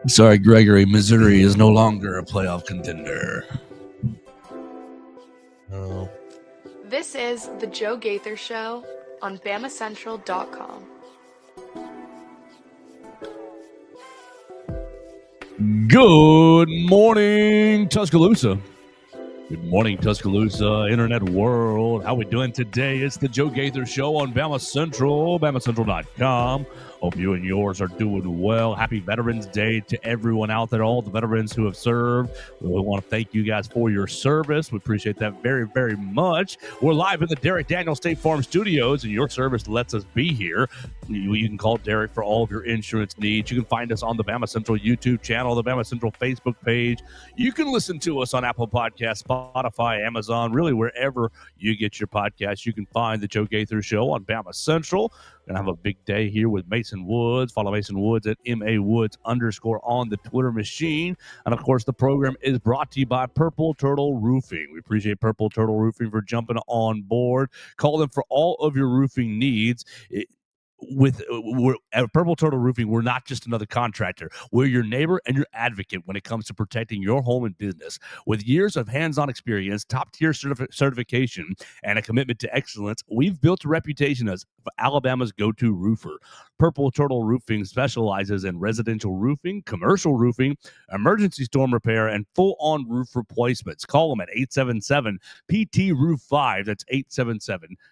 Sorry, Gregory. Missouri is no longer a playoff contender. Oh. This is The Joe Gaither Show on BamaCentral.com. Good morning, Tuscaloosa. Good morning, Tuscaloosa, internet world. How we doing today? It's the Joe Gaither Show on Bama Central, BamaCentral.com. Hope you and yours are doing well. Happy Veterans Day to everyone out there, all the veterans who have served. We want to thank you guys for your service. We appreciate that very, very much. We're live in the Derek Daniels State Farm Studios, and your service lets us be here. You can call Derek for all of your insurance needs. You can find us on the Bama Central YouTube channel, the Bama Central Facebook page. You can listen to us on Apple Podcasts, Spotify, Amazon, really wherever you get your podcasts. You can find the Joe Gaither Show on Bama Central. We're going to have a big day here with Mason Woods. Follow Mason Woods at MAWoods_ on the Twitter machine. And, of course, the program is brought to you by Purple Turtle Roofing. We appreciate Purple Turtle Roofing for jumping on board. Call them for all of your roofing needs. At Purple Turtle Roofing, we're not just another contractor. We're your neighbor and your advocate when it comes to protecting your home and business. With years of hands-on experience, top-tier certification, and a commitment to excellence, we've built a reputation as Alabama's go-to roofer. Purple Turtle Roofing specializes in residential roofing, commercial roofing, emergency storm repair, and full-on roof replacements. Call them at 877-PT-ROOF-5. That's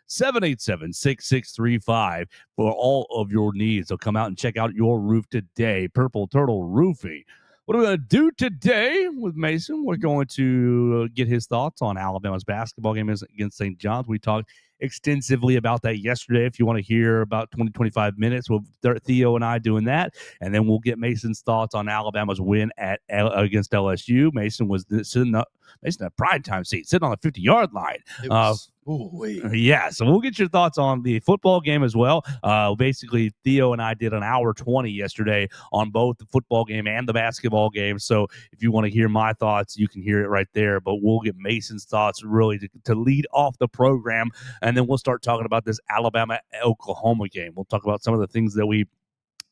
877-787-6635 for all of your needs. So come out and check out your roof today. Purple Turtle Roofing. What are we going to do today with Mason? We're going to get his thoughts on Alabama's basketball game against St. John's. We talked extensively about that yesterday. If you want to hear about 20-25 minutes with Theo and I doing that, and then we'll get Mason's thoughts on Alabama's win against LSU. Mason was sitting up. Mason a primetime seat, sitting on the 50-yard line. Yeah, so we'll get your thoughts on the football game as well. Basically, Theo and I did an hour 20 yesterday on both the football game and the basketball game. So if you want to hear my thoughts, you can hear it right there. But we'll get Mason's thoughts really to lead off the program, and then we'll start talking about this Alabama-Oklahoma game. We'll talk about some of the things that we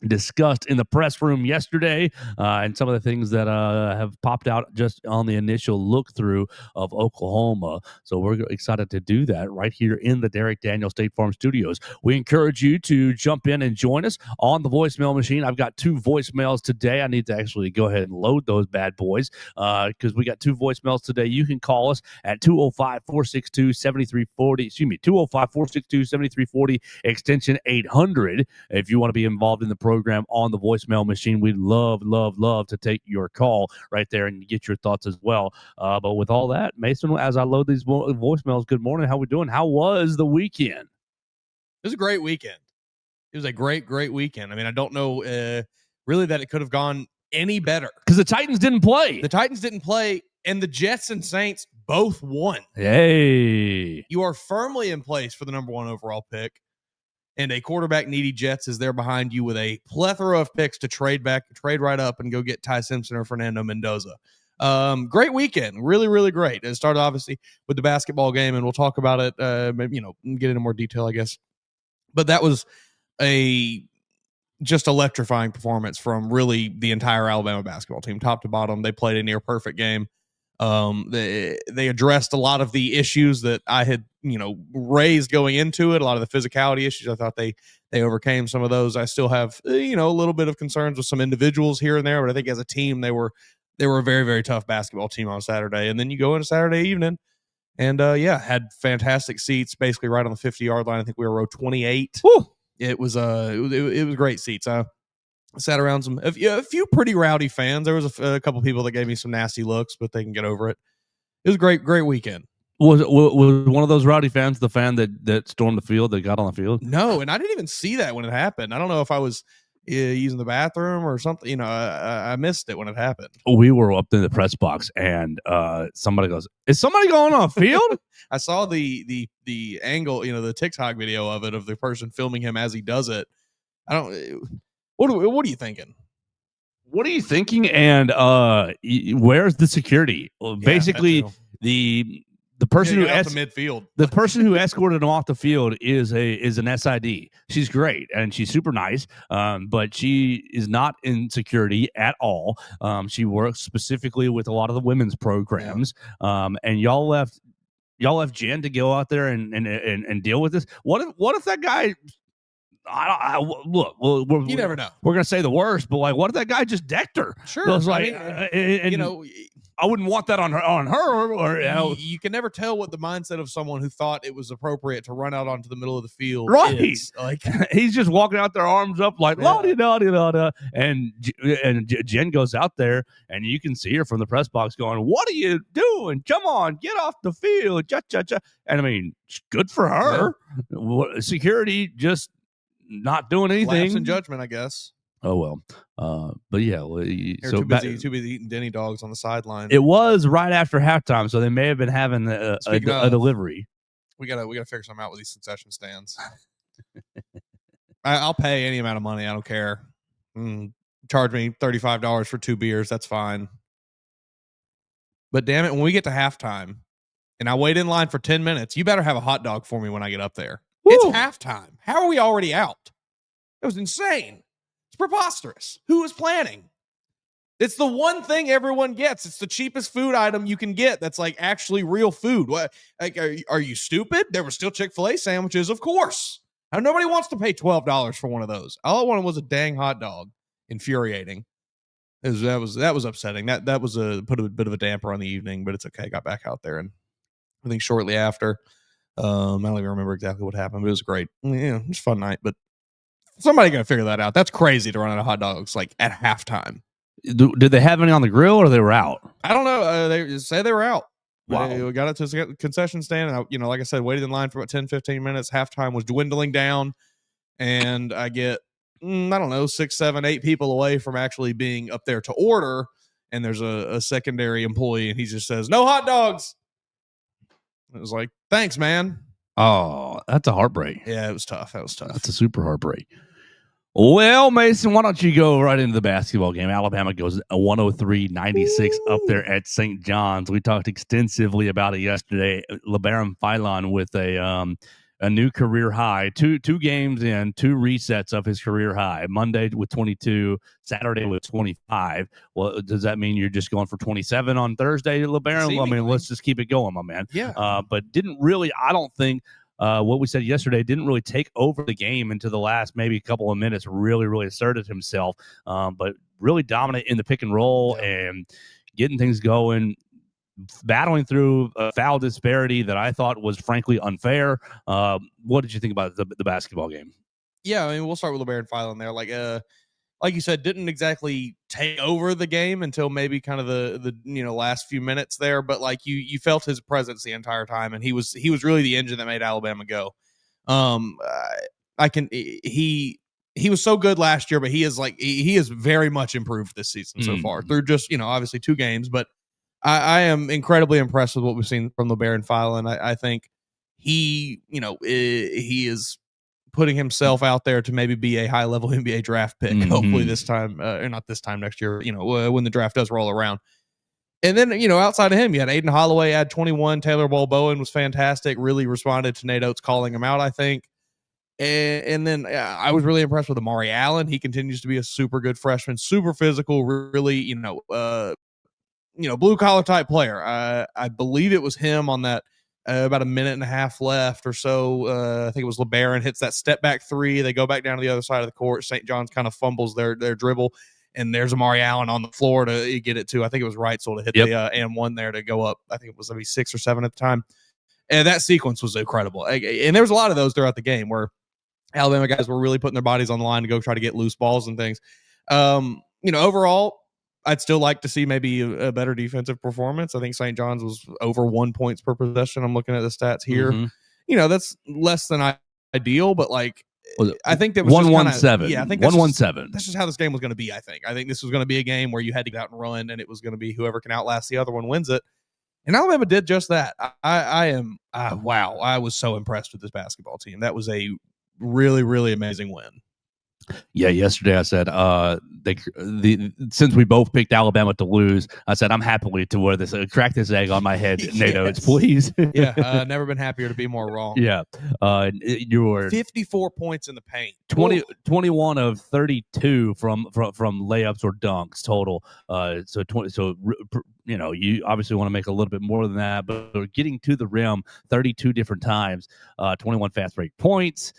discussed in the press room yesterday and some of the things that have popped out just on the initial look through of Oklahoma. So we're excited to do that right here in the Derek Daniels State Farm Studios. We encourage you to jump in and join us on the voicemail machine. I've got 2 voicemails today. I need to actually go ahead and load those bad boys because we got 2 voicemails today. You can call us at 205-462-7340. Excuse me, 205-462-7340 extension 800 if you want to be involved in the program on the voicemail machine. We'd love to take your call right there and get your thoughts as well. But with all that, Mason, as I load these voicemails, good morning. How we doing? How was the weekend? It was a great weekend. It was a great weekend. I mean, I don't know really that it could have gone any better. Because the Titans didn't play. The Titans didn't play, and the Jets and Saints both won. Hey. You are firmly in place for the number 1 overall pick. And a quarterback-needy Jets is there behind you with a plethora of picks to trade right up and go get Ty Simpson or Fernando Mendoza. Great weekend. Really great. It started, obviously, with the basketball game, and we'll talk about it, maybe, get into more detail, I guess. But that was a just electrifying performance from really the entire Alabama basketball team, top to bottom. They played a near-perfect game. They addressed a lot of the issues that I had, raised going into it. A lot of the physicality issues. I thought they overcame some of those. I still have, a little bit of concerns with some individuals here and there, but I think as a team, they were a very, very tough basketball team on Saturday. And then you go into Saturday evening and, had fantastic seats, basically right on the 50-yard line. I think we were row 28. Woo! It was great seats. Sat around a few pretty rowdy fans. There was a couple people that gave me some nasty looks, but they can get over it. It was a great weekend. Was one of those rowdy fans the fan that stormed the field, that got on the field? No, and I didn't even see that when it happened. I don't know if I was using the bathroom or something. I missed it when it happened. We were up in the press box, and somebody goes, "Is somebody going on field?" I saw the angle, the TikTok video of it, of the person filming him as he does it. I don't. What are you thinking? What are you thinking? And where's the security? Basically, the the person who out to midfield. The person who escorted him off the field is an SID. She's great and she's super nice, but she is not in security at all. She works specifically with a lot of the women's programs, and y'all left Jen to go out there and deal with this. What if that guy? Look, You never know. We're gonna say the worst, but like, what if that guy just decked her? Sure, it was like, you know, I wouldn't want that on her. Or you can never tell what the mindset of someone who thought it was appropriate to run out onto the middle of the field is. Like, he's just walking out there, arms up, like la-di-da-di-da-da. And Jen goes out there, and you can see her from the press box going, "What are you doing? Come on, get off the field!" Cha-cha-cha. And I mean, good for her. Yeah. Security just not doing anything. Lapse in judgment, I guess. Oh well, but yeah. Too busy eating Denny dogs on the sideline. It was right after halftime, so they may have been having a delivery. We gotta figure something out with these concession stands. I'll pay any amount of money. I don't care. Charge me $35 for 2 beers. That's fine. But damn it, when we get to halftime, and I wait in line for 10 minutes, you better have a hot dog for me when I get up there. Woo! It's halftime. How are we already out? It was insane. It's preposterous. Who was planning? It's the one thing everyone gets. It's the cheapest food item you can get that's like actually real food. What? Like, are you stupid? There were still Chick-fil-A sandwiches, of course. Now, nobody wants to pay $12 for one of those. All I wanted was a dang hot dog. Infuriating. That was upsetting. That was put a bit of a damper on the evening, but it's okay. I got back out there, and I think shortly after, I don't even remember exactly what happened, but it was great. Yeah, it was a fun night, but somebody got to figure that out. That's crazy to run out of hot dogs like at halftime. Did they have any on the grill or they were out? I don't know. They say they were out. Wow. We got it to the concession stand. And like I said, waited in line for about 10, 15 minutes. Halftime was dwindling down. And I get, I don't know, 6, 7, 8 people away from actually being up there to order. And there's a secondary employee, and he just says, "No hot dogs." It was like, thanks, man. Oh, that's a heartbreak. Yeah, it was tough. That was tough. That's a super heartbreak. Well, Mason, why don't you go right into the basketball game? Alabama goes 103-96 up there at St. John's. We talked extensively about it yesterday. LeBaron Philon with a new career high, two games in, 2 resets of his career high. Monday with 22, Saturday with 25. Well, does that mean you're just going for 27 on Thursday, LeBaron? Well, I mean, let's just keep it going, my man. Yeah. But didn't really, I don't think, what we said yesterday, didn't really take over the game into the last maybe a couple of minutes, really asserted himself, but really dominant in the pick and roll and getting things going, battling through a foul disparity that I thought was frankly unfair. What did you think about the basketball game? Yeah, I mean, we'll start with LeBaron Philon there. Like you said, didn't exactly take over the game until maybe kind of the last few minutes there, but like you felt his presence the entire time, and he was really the engine that made Alabama go. He was so good last year, but he is very much improved this season so far through just obviously 2 games, but I am incredibly impressed with what we've seen from LeBaron Philon. I think he is putting himself out there to maybe be a high-level NBA draft pick, hopefully this time, or not this time next year, when the draft does roll around. And then, outside of him, you had Aiden Holloway add 21. Taylor Ball-Bowen was fantastic, really responded to Nate Oates calling him out, I think. And then I was really impressed with Amari Allen. He continues to be a super good freshman, super physical, really, blue-collar type player. I believe it was him on that about a minute and a half left or so. I think it was LeBaron hits that step back 3. They go back down to the other side of the court. St. John's kind of fumbles their dribble, and there's Amari Allen on the floor to get it to. I think it was Reitzel to hit the and 1 there to go up. I think it was maybe 6 or 7 at the time. And that sequence was incredible. And there was a lot of those throughout the game where Alabama guys were really putting their bodies on the line to go try to get loose balls and things. Overall, I'd still like to see maybe a better defensive performance. I think St. John's was over 1 points per possession. I'm looking at the stats here. That's less than ideal, but I think that was 117. Yeah, I think 117. That's just how this game was going to be. I think this was going to be a game where you had to get out and run, and it was going to be whoever can outlast the other one wins it. And Alabama did just that. Wow. I was so impressed with this basketball team. That was a really, really amazing win. Yeah, yesterday I said since we both picked Alabama to lose, I said I'm happily to wear this crack this egg on my head, NATO's, Yes. please. Yeah, never been happier to be more wrong. Yeah, you were 54 points in the paint. 21 of 32 from layups or dunks total. So 20. So you obviously want to make a little bit more than that, but getting to the rim 32 different times, 21 fast break points,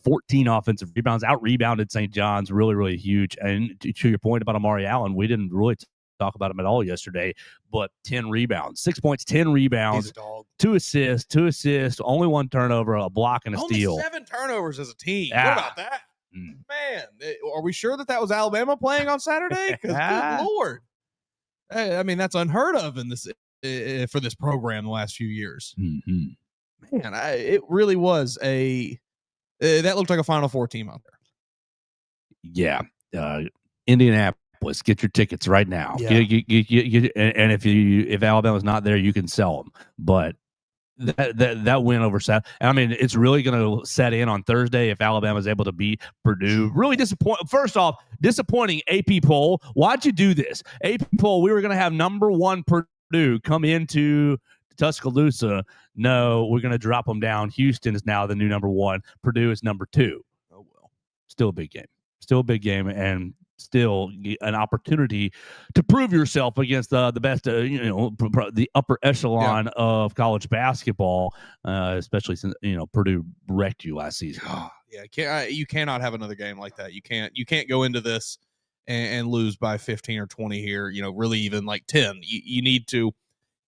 14 offensive rebounds, out rebounded St. John's, really really huge. And to your point about Amari Allen, we didn't really talk about him at all yesterday, but 10 rebounds, 6 points, 10 rebounds, 2 assists, only 1 turnover, a block, and a steal. 7 turnovers as a team. Yeah. What about that? Man, are we sure that was Alabama playing on Saturday? Because good Lord. I mean, that's unheard of in this for this program the last few years. Mm-hmm. Man, it really was that looked like a Final Four team out there. Yeah. Indianapolis, get your tickets right now. Yeah. And if Alabama's not there, you can sell them. But that win over Saturday, I mean, it's really going to set in on Thursday if Alabama's able to beat Purdue. Really disappointing. First off, disappointing AP poll. Why'd you do this? AP poll, we were going to have number 1 Purdue come into Tuscaloosa. No, we're going to drop them down. Houston is now the new number 1. Purdue is number 2. Oh, well. Still a big game. And still an opportunity to prove yourself against the best, the upper echelon of college basketball, especially since Purdue wrecked you last season. Yeah, you cannot have another game like that. You can't go into this and lose by 15 or 20 here. Really even like 10. You need to,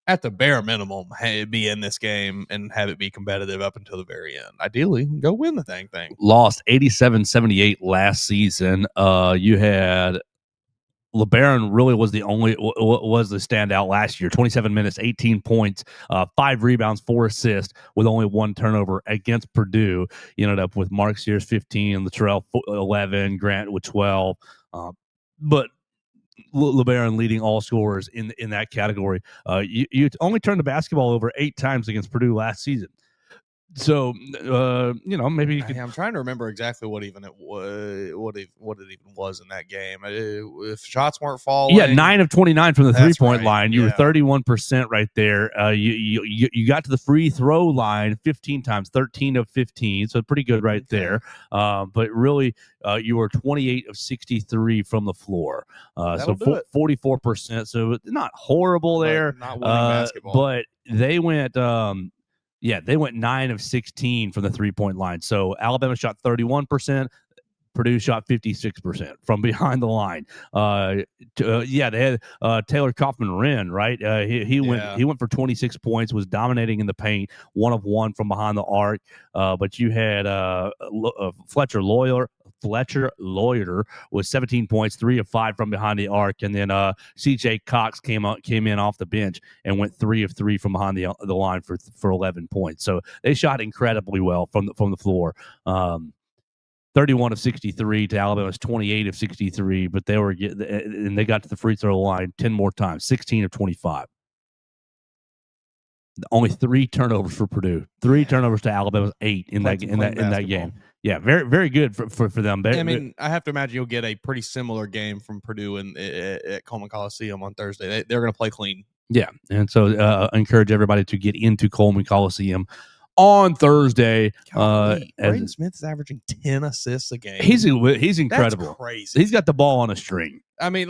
at the bare minimum, be in this game and have it be competitive up until the very end. Ideally, go win the thing. Lost 87-78 last season. You had LeBaron really was the standout last year. 27 minutes, 18 points, 5 rebounds, 4 assists with only 1 turnover against Purdue. You ended up with Mark Sears 15, Latrell 11, Grant with 12. But LeBaron leading all scorers in that category. You only turned the basketball over 8 times against Purdue last season. So maybe you could. I'm trying to remember exactly what even it was, what it even was in that game. If shots weren't falling, 9 of 29 from the 3-point line. You were 31% right there. You got to the free throw line 15 times, 13 of 15, so pretty good right there. But really, you were 28 of 63 from the floor, so 44%. So not horrible there. Not winning basketball, but they went. They went 9 of 16 from the 3-point line. So Alabama shot 31%. Purdue shot 56% from behind the line. They had Taylor Kaufman-Wren, right? He went for 26 points, was dominating in the paint, 1 of 1 from behind the arc. But you had Fletcher Loyer was 17 points, 3 of 5 from behind the arc, and then CJ Cox came in off the bench and went 3 of 3 from behind the line for 11 points. So they shot incredibly well from the floor. 31 of 63 to Alabama's 28 of 63, but they got to the free throw line 10 more times, 16 of 25. Only 3 turnovers for Purdue. 3 turnovers to Alabama's 8 in that game. Yeah, very very good for them. I have to imagine you'll get a pretty similar game from Purdue at Coleman Coliseum on Thursday. They're going to play clean. Yeah, and so I encourage everybody to get into Coleman Coliseum on Thursday. Braden Smith is averaging 10 assists a game. He's incredible. That's crazy. He's got the ball on a string. I mean,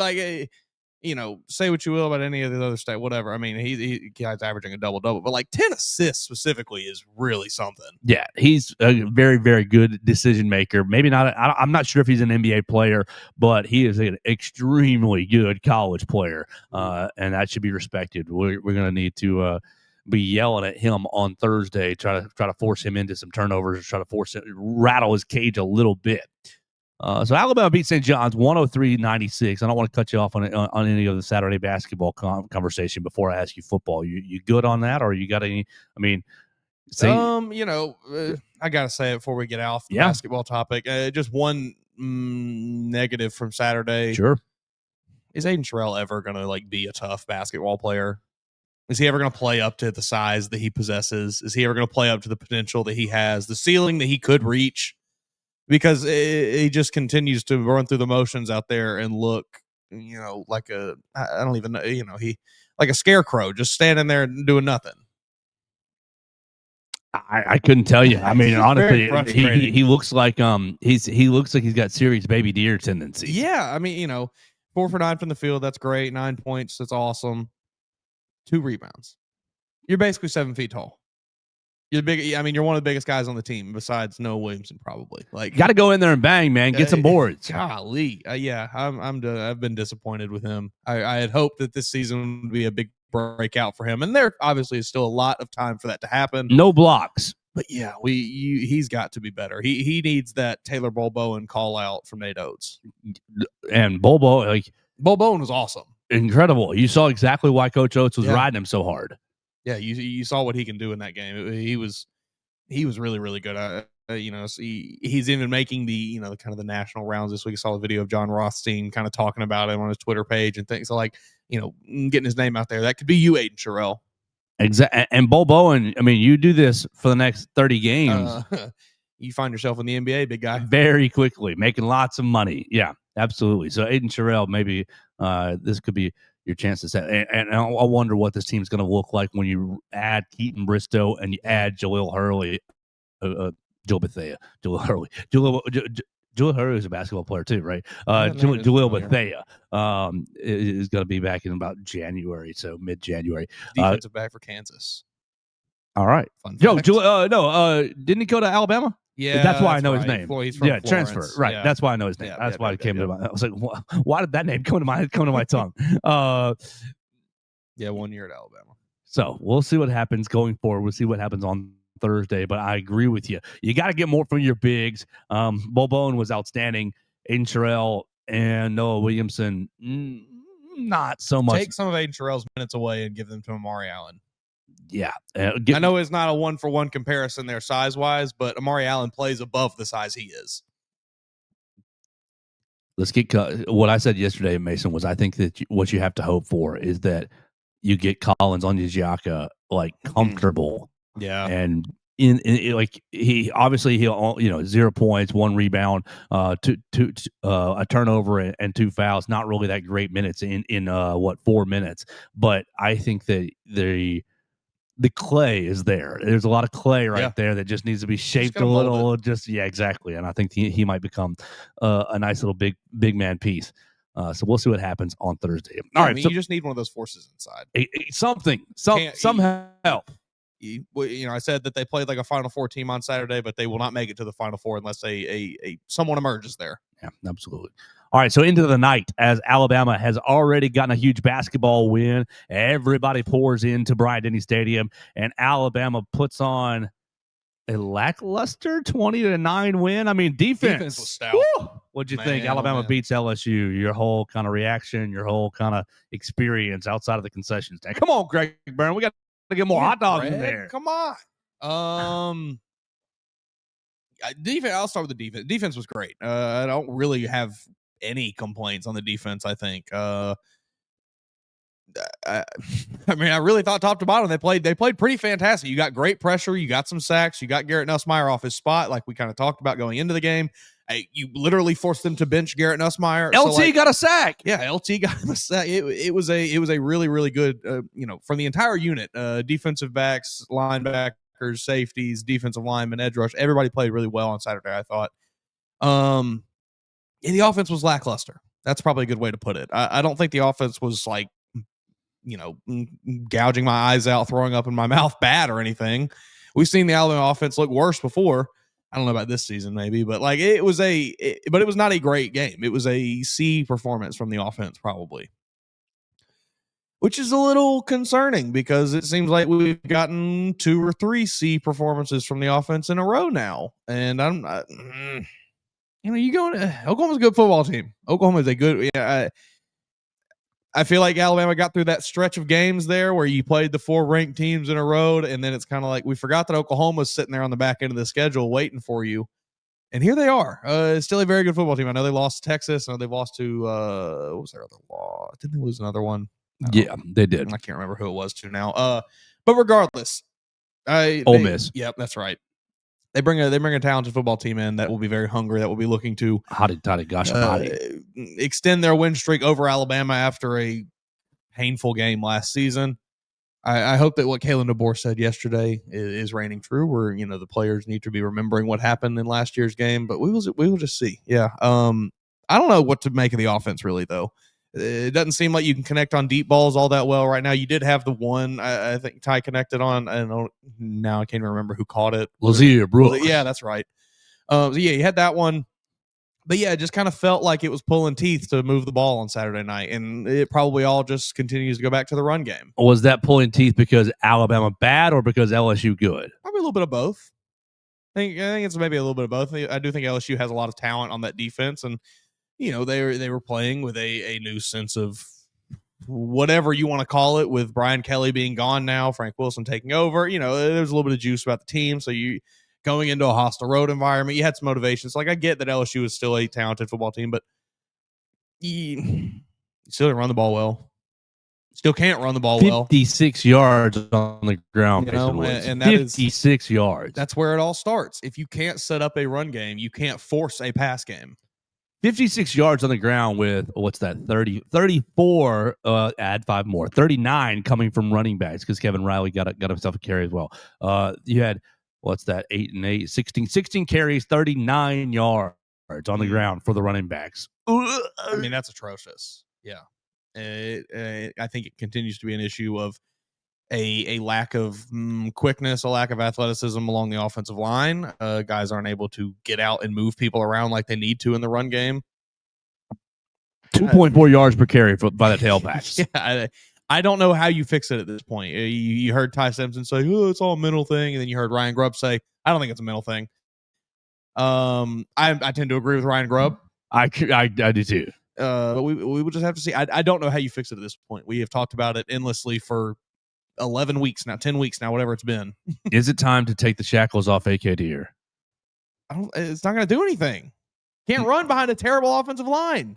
say what you will about any of the other stat, whatever. I mean, he guy's averaging a double-double, but 10 assists specifically is really something. Yeah, he's a very, very good decision maker. Maybe not. I'm not sure if he's an NBA player, but he is an extremely good college player, and that should be respected. We're going to need to be yelling at him on Thursday, try to force him into some turnovers, try to rattle his cage a little bit. So Alabama beat St. John's 103-96. I don't want to cut you off on any of the Saturday basketball conversation before I ask you football. You good on that, or you got any? I mean, I gotta say it before we get off the basketball topic. Just one negative from Saturday. Sure. Is Aiden Sherrill ever gonna be a tough basketball player? Is he ever going to play up to the size that he possesses? Is he ever going to play up to the potential that he has, the ceiling that he could reach? because he just continues to run through the motions out there and look, like I don't even know, he like a scarecrow just standing there and doing nothing. I couldn't tell you. I mean, honestly, frustrating. he looks like he looks like he's got serious baby deer tendencies. Yeah, I mean, 4 for 9 from the field, that's great. 9 points, that's awesome. 2 rebounds. You're basically 7 feet tall. You're big. I mean, you're one of the biggest guys on the team besides Noah Williamson, probably. Like, got to go in there and bang, man. Get some boards. Golly, yeah, I've been disappointed with him. I had hoped that this season would be a big breakout for him, and there obviously is still a lot of time for that to happen. No blocks, but yeah, he's got to be better. He needs that Taylor Bowen call out from Nate Oates. And Bobo, like Bowen was awesome, incredible. You saw exactly why Coach Oates was riding him so hard. Yeah, you saw what he can do in that game. He was really, really good. He's even making the kind of the national rounds this week. I saw a video of John Rothstein kind of talking about him on his Twitter page and things. So getting his name out there. That could be you, Aiden Sherrill. Exactly. And Bowen, I mean, you do this for the next 30 games. You find yourself in the NBA, big guy, very quickly, making lots of money. Yeah, absolutely. So Aiden Sherrill, maybe this could be your chances. And I wonder what this team's going to look like when you add Keaton Bristow and you add Jaleel Hurley, Joe Bethea, Jaleel Hurley. Jaleel Hurley is a basketball player too, right? Jaleel Bethea is going to be back in about January, so mid-January. Defensive back for Kansas. All right. Didn't he go to Alabama? Yeah, that's why I know his name. He's from Florence. Transfer. Right. Yeah. That's why I know his name. That's why it came to my. I was like, why did that name come to my tongue? 1 year at Alabama. So we'll see what happens going forward. We'll see what happens on Thursday. But I agree with you. You got to get more from your bigs. Bowen was outstanding. Aiden Sherrill and Noah Williamson, not so much. Take some of Aiden Sherrill's minutes away and give them to Amari Allen. Yeah. I know it's not a 1-for-1 comparison there size-wise, but Amari Allen plays above the size he is. Let's get what I said yesterday, Mason, was I think that what you have to hope for is that you get Collins on Onyeka comfortable. Yeah. And in he obviously he'll 0 points, 1 rebound, two a turnover and 2 fouls. Not really that great minutes in 4 minutes, but I think that the clay is there. There's a lot of clay right there that just needs to be shaped a little. Exactly. And I think he might become a nice little big man piece. So we'll see what happens on Thursday. All right. You just need one of those forces inside. Some help. I said that they played like a Final Four team on Saturday, but they will not make it to the Final Four unless someone emerges there. Yeah, absolutely. All right, so into the night as Alabama has already gotten a huge basketball win. Everybody pours into Bryant-Denny Stadium, and Alabama puts on a lackluster 20-9 win. I mean, defense was stout. What'd you think? Alabama beats LSU. Your whole kind of reaction, your whole kind of experience outside of the concession stand. Come on, Greg Byrne. We got to get more hot dogs in there. Come on. Defense. I'll start with the defense. Defense was great. I don't really have any complaints on the defense. I think. I really thought top to bottom they played pretty fantastic. You got great pressure. You got some sacks. You got Garrett Nussmeier off his spot, like we kind of talked about going into the game. You literally forced them to bench Garrett Nussmeier. LT got a sack. Yeah, LT got him a sack. It was a really, really good, from the entire unit, defensive backs, linebackers, safeties, defensive linemen, edge rush. Everybody played really well on Saturday, I thought. And the offense was lackluster. That's probably a good way to put it. I don't think the offense was like, gouging my eyes out, throwing up in my mouth bad or anything. We've seen the Alabama offense look worse before. I don't know about this season, maybe, but it was not a great game. It was a C performance from the offense, probably, which is a little concerning because it seems like we've gotten 2 or 3 C performances from the offense in a row now. And you going to Oklahoma's a good football team. Oklahoma is a good. I feel like Alabama got through that stretch of games there where you played the 4 ranked teams in a row, and then it's kind of like we forgot that Oklahoma's sitting there on the back end of the schedule waiting for you. And here they are. It's still a very good football team. I know they lost to Texas. I know they've lost to what was their other loss? Didn't they lose another one? Yeah, they did. I can't remember who it was to now. But regardless, Ole Miss. Yep, that's right. They bring a talented football team in that will be very hungry, that will be looking to extend their win streak over Alabama after a painful game last season. I hope that what Kalen DeBoer said yesterday is reigning true, where the players need to be remembering what happened in last year's game. But we will just see. Yeah. I don't know what to make of the offense really though. It doesn't seem like you can connect on deep balls all that well right now. You did have the one I think Ty connected on. I don't know now. I can't even remember who caught it. Lazier Brooks. Yeah, that's right. So yeah, you had that one. But yeah, it just kind of felt like it was pulling teeth to move the ball on Saturday night, and it probably all just continues to go back to the run game. Was that pulling teeth because Alabama bad or because LSU good? Probably a little bit of both. I think it's maybe a little bit of both. I do think LSU has a lot of talent on that defense, and they were playing with a new sense of whatever you want to call it, with Brian Kelly being gone now, Frank Wilson taking over. There's a little bit of juice about the team, so you going into a hostile road environment, you had some motivations. Like I get that LSU is still a talented football team, but you still didn't run the ball well. Still can't run the ball 56 yards on the ground, and 56 yards. That's where it all starts. If you can't set up a run game, you can't force a pass game. 56 yards on the ground with, 34, add 5 more, 39 coming from running backs because Kevin Riley got himself a carry as well. You had, 8 and 8, 16 carries, 39 yards on the ground for the running backs. I mean, that's atrocious. Yeah. I think it continues to be an issue of a lack of quickness, a lack of athleticism along the offensive line. Guys aren't able to get out and move people around like they need to in the run game. 2.4 yards per carry by the tailbacks. Yeah, I don't know how you fix it at this point. You heard Ty Simpson say, "Oh, it's all a mental thing," and then you heard Ryan Grubb say, "I don't think it's a mental thing." I tend to agree with Ryan Grubb. I do too. But we will just have to see. I don't know how you fix it at this point. We have talked about it endlessly for 11 weeks now, 10 weeks now, whatever it's been. Is it time to take the shackles off AK Deer? It's not going to do anything. Can't run behind a terrible offensive line.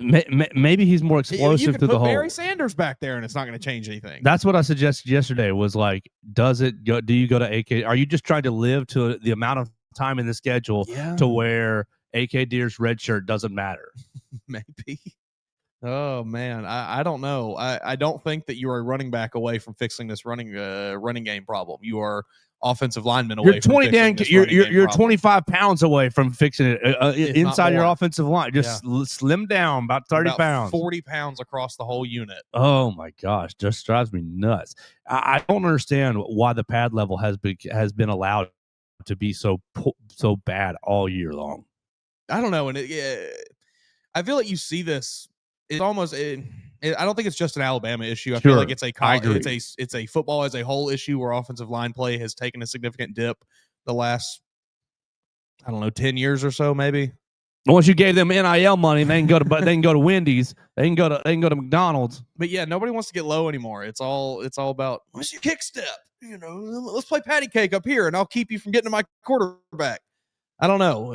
Maybe he's more explosive to the hole. Barry Sanders back there, and it's not going to change anything. That's what I suggested yesterday. Was like, does it go? Do you go to AK? Are you just trying to live to the amount of time in the schedule to where AK Deer's red shirt doesn't matter? Maybe. Oh man, I don't know. I don't think that you are a running back away from fixing this running game problem. You are offensive lineman away. You're 25 pounds away from fixing it inside your offensive line. Just slim down about 30 pounds, 40 pounds across the whole unit. Oh my gosh, just drives me nuts. I don't understand why the pad level has been allowed to be so bad all year long. I don't know, and I feel like you see this. It's almost. I don't think it's just an Alabama issue. I feel like it's a football as a whole issue where offensive line play has taken a significant dip the last 10 years or so, maybe. Once you gave them NIL money, they can go to Wendy's, they can go to McDonald's. But yeah, nobody wants to get low anymore. It's all about what's your kick step? Let's play patty cake up here, and I'll keep you from getting to my quarterback. I don't know.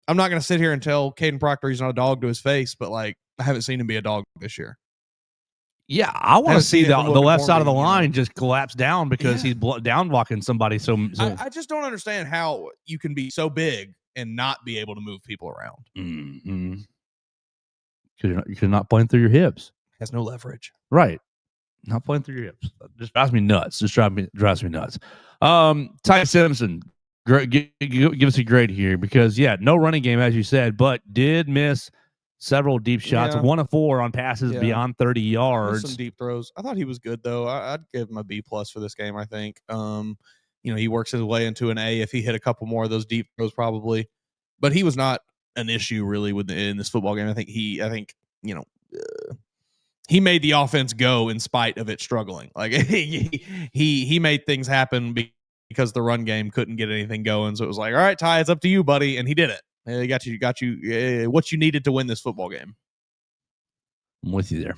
I'm not going to sit here and tell Caden Proctor he's not a dog to his face, but I haven't seen him be a dog this year. Yeah, I want to see the left side of the line just collapse down because he's down blocking somebody. So I just don't understand how you can be so big and not be able to move people around. Mm-hmm. You're not playing through your hips. Has no leverage. Right. Not playing through your hips. Just drives me nuts. Drives me nuts. Ty Simpson, give us a grade here because no running game as you said, but did miss several deep shots. 1 of 4 on passes beyond 30 yards. Some deep throws. I thought he was good though. I'd give him a B+ for this game. I think. He works his way into an A if he hit a couple more of those deep throws probably, but he was not an issue really in this football game. I think he made the offense go in spite of it struggling. Like he made things happen because the run game couldn't get anything going. So it was like, all right, Ty, it's up to you, buddy. And he did it. He got you what you needed to win this football game. I'm with you there.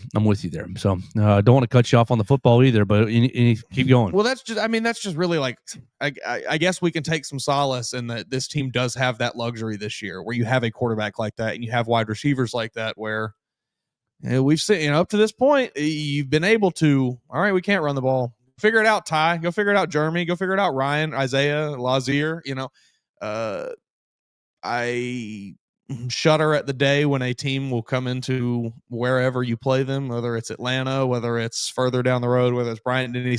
So I don't want to cut you off on the football either, but you keep going. Well, that's just really like, I guess we can take some solace in that this team does have that luxury this year where you have a quarterback like that and you have wide receivers like that where we've seen, up to this point, you've been able to, all right, we can't run the ball. Figure it out, Ty. Go figure it out, Jeremy. Go figure it out, Ryan, Isaiah, Lazier. I shudder at the day when a team will come into wherever you play them, whether it's Atlanta, whether it's further down the road, whether it's Bryant Denny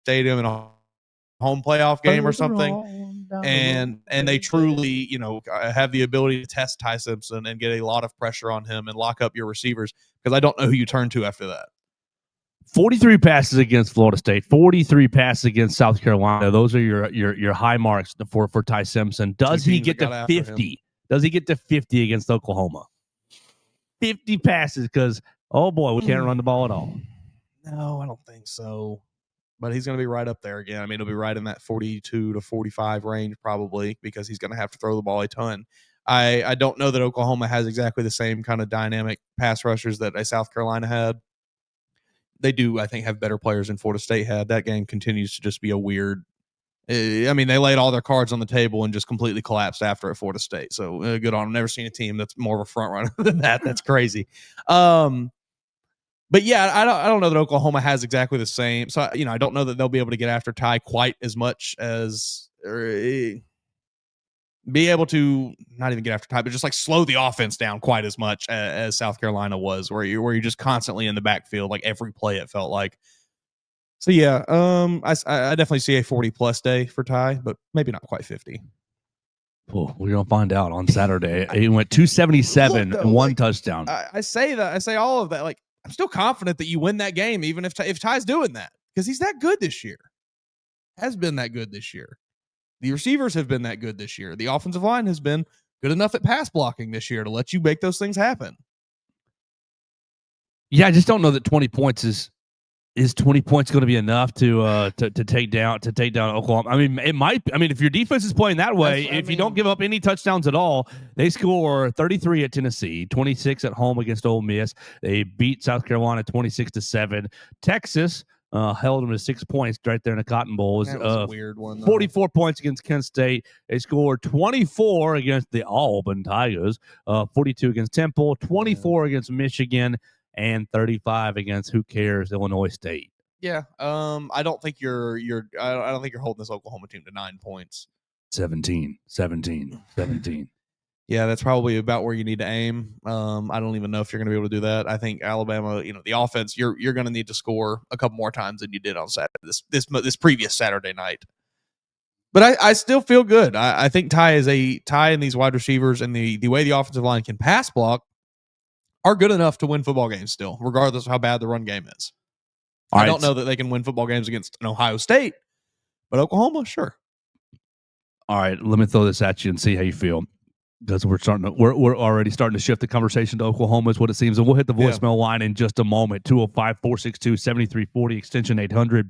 Stadium in a home playoff game or something, and they truly, have the ability to test Ty Simpson and get a lot of pressure on him and lock up your receivers, because I don't know who you turn to after that. 43 passes against Florida State, 43 passes against South Carolina. Those are your high marks for Ty Simpson. Does he get to 50? Does he get to 50 against Oklahoma? 50 passes, because, oh boy, we can't run the ball at all. No, I don't think so. But he's going to be right up there again. I mean, he'll be right in that 42 to 45 range probably, because he's going to have to throw the ball a ton. I don't know that Oklahoma has exactly the same kind of dynamic pass rushers that a South Carolina had. They do, I think, have better players than Florida State had. That game continues to just be a weird. I mean, they laid all their cards on the table and just completely collapsed after at Florida State. So good on them. Never seen a team that's more of a front runner than that. That's crazy. But yeah, I don't know that Oklahoma has exactly the same. So, I don't know that they'll be able to get after Ty quite as much as, or be able to not even get after Ty, but just like slow the offense down quite as much as South Carolina was, where you're just constantly in the backfield, like every play it felt like. So yeah, I definitely see a 40+ day for Ty, but maybe not quite 50. Well, we're gonna find out on Saturday. He went 277 and one touchdown. I say that. I say all of that. Like, I'm still confident that you win that game, even if Ty's doing that, because he's that good this year. Has been that good this year. The receivers have been that good this year. The offensive line has been good enough at pass blocking this year to let you make those things happen. Yeah, I just don't know that 20 points is 20 points going to be enough to take down Oklahoma. I mean, it might. I mean, if your defense is playing that way, you don't give up any touchdowns at all, they score 33 at Tennessee, 26 at home against Ole Miss. They beat South Carolina 26-7. Texas held them to 6 points right there in the Cotton Bowl. That was a weird one. 44 points against Kent State. They scored 24 against the Auburn Tigers, 42 against Temple, 24 against Michigan, and 35 against Illinois State. Yeah. I don't think you're holding this Oklahoma team to 9 points. 17. Yeah, that's probably about where you need to aim. I don't even know if you're going to be able to do that. I think Alabama, the offense, you're going to need to score a couple more times than you did on Saturday, this previous Saturday night. But I still feel good. I think Ty and these wide receivers and the way the offensive line can pass block are good enough to win football games still, regardless of how bad the run game is. I don't know that they can win football games against an Ohio State, but Oklahoma, sure. All right, let me throw this at you and see how you feel, because we're already starting to shift the conversation to Oklahoma is what it seems, and we'll hit the voicemail line in just a moment. 205-462-7340 extension 800.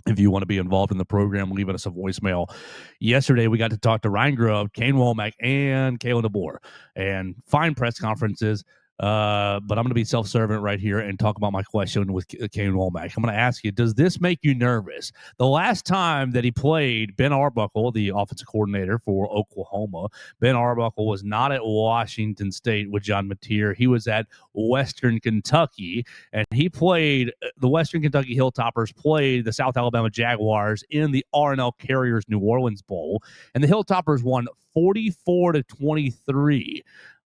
If you want to be involved in the program, leaving us a voicemail. Yesterday, we got to talk to Ryan Grubb, Kane Wommack, and Kalen DeBoer, and fine press conferences. But I'm going to be self-servant right here and talk about my question with Kane Wommack. I'm going to ask you, does this make you nervous? The last time that he played, Ben Arbuckle, the offensive coordinator for Oklahoma, Ben Arbuckle was not at Washington State with John Mateer. He was at Western Kentucky, and he played the Western Kentucky Hilltoppers played the South Alabama Jaguars in the R&L Carriers New Orleans Bowl, and the Hilltoppers won 44-23.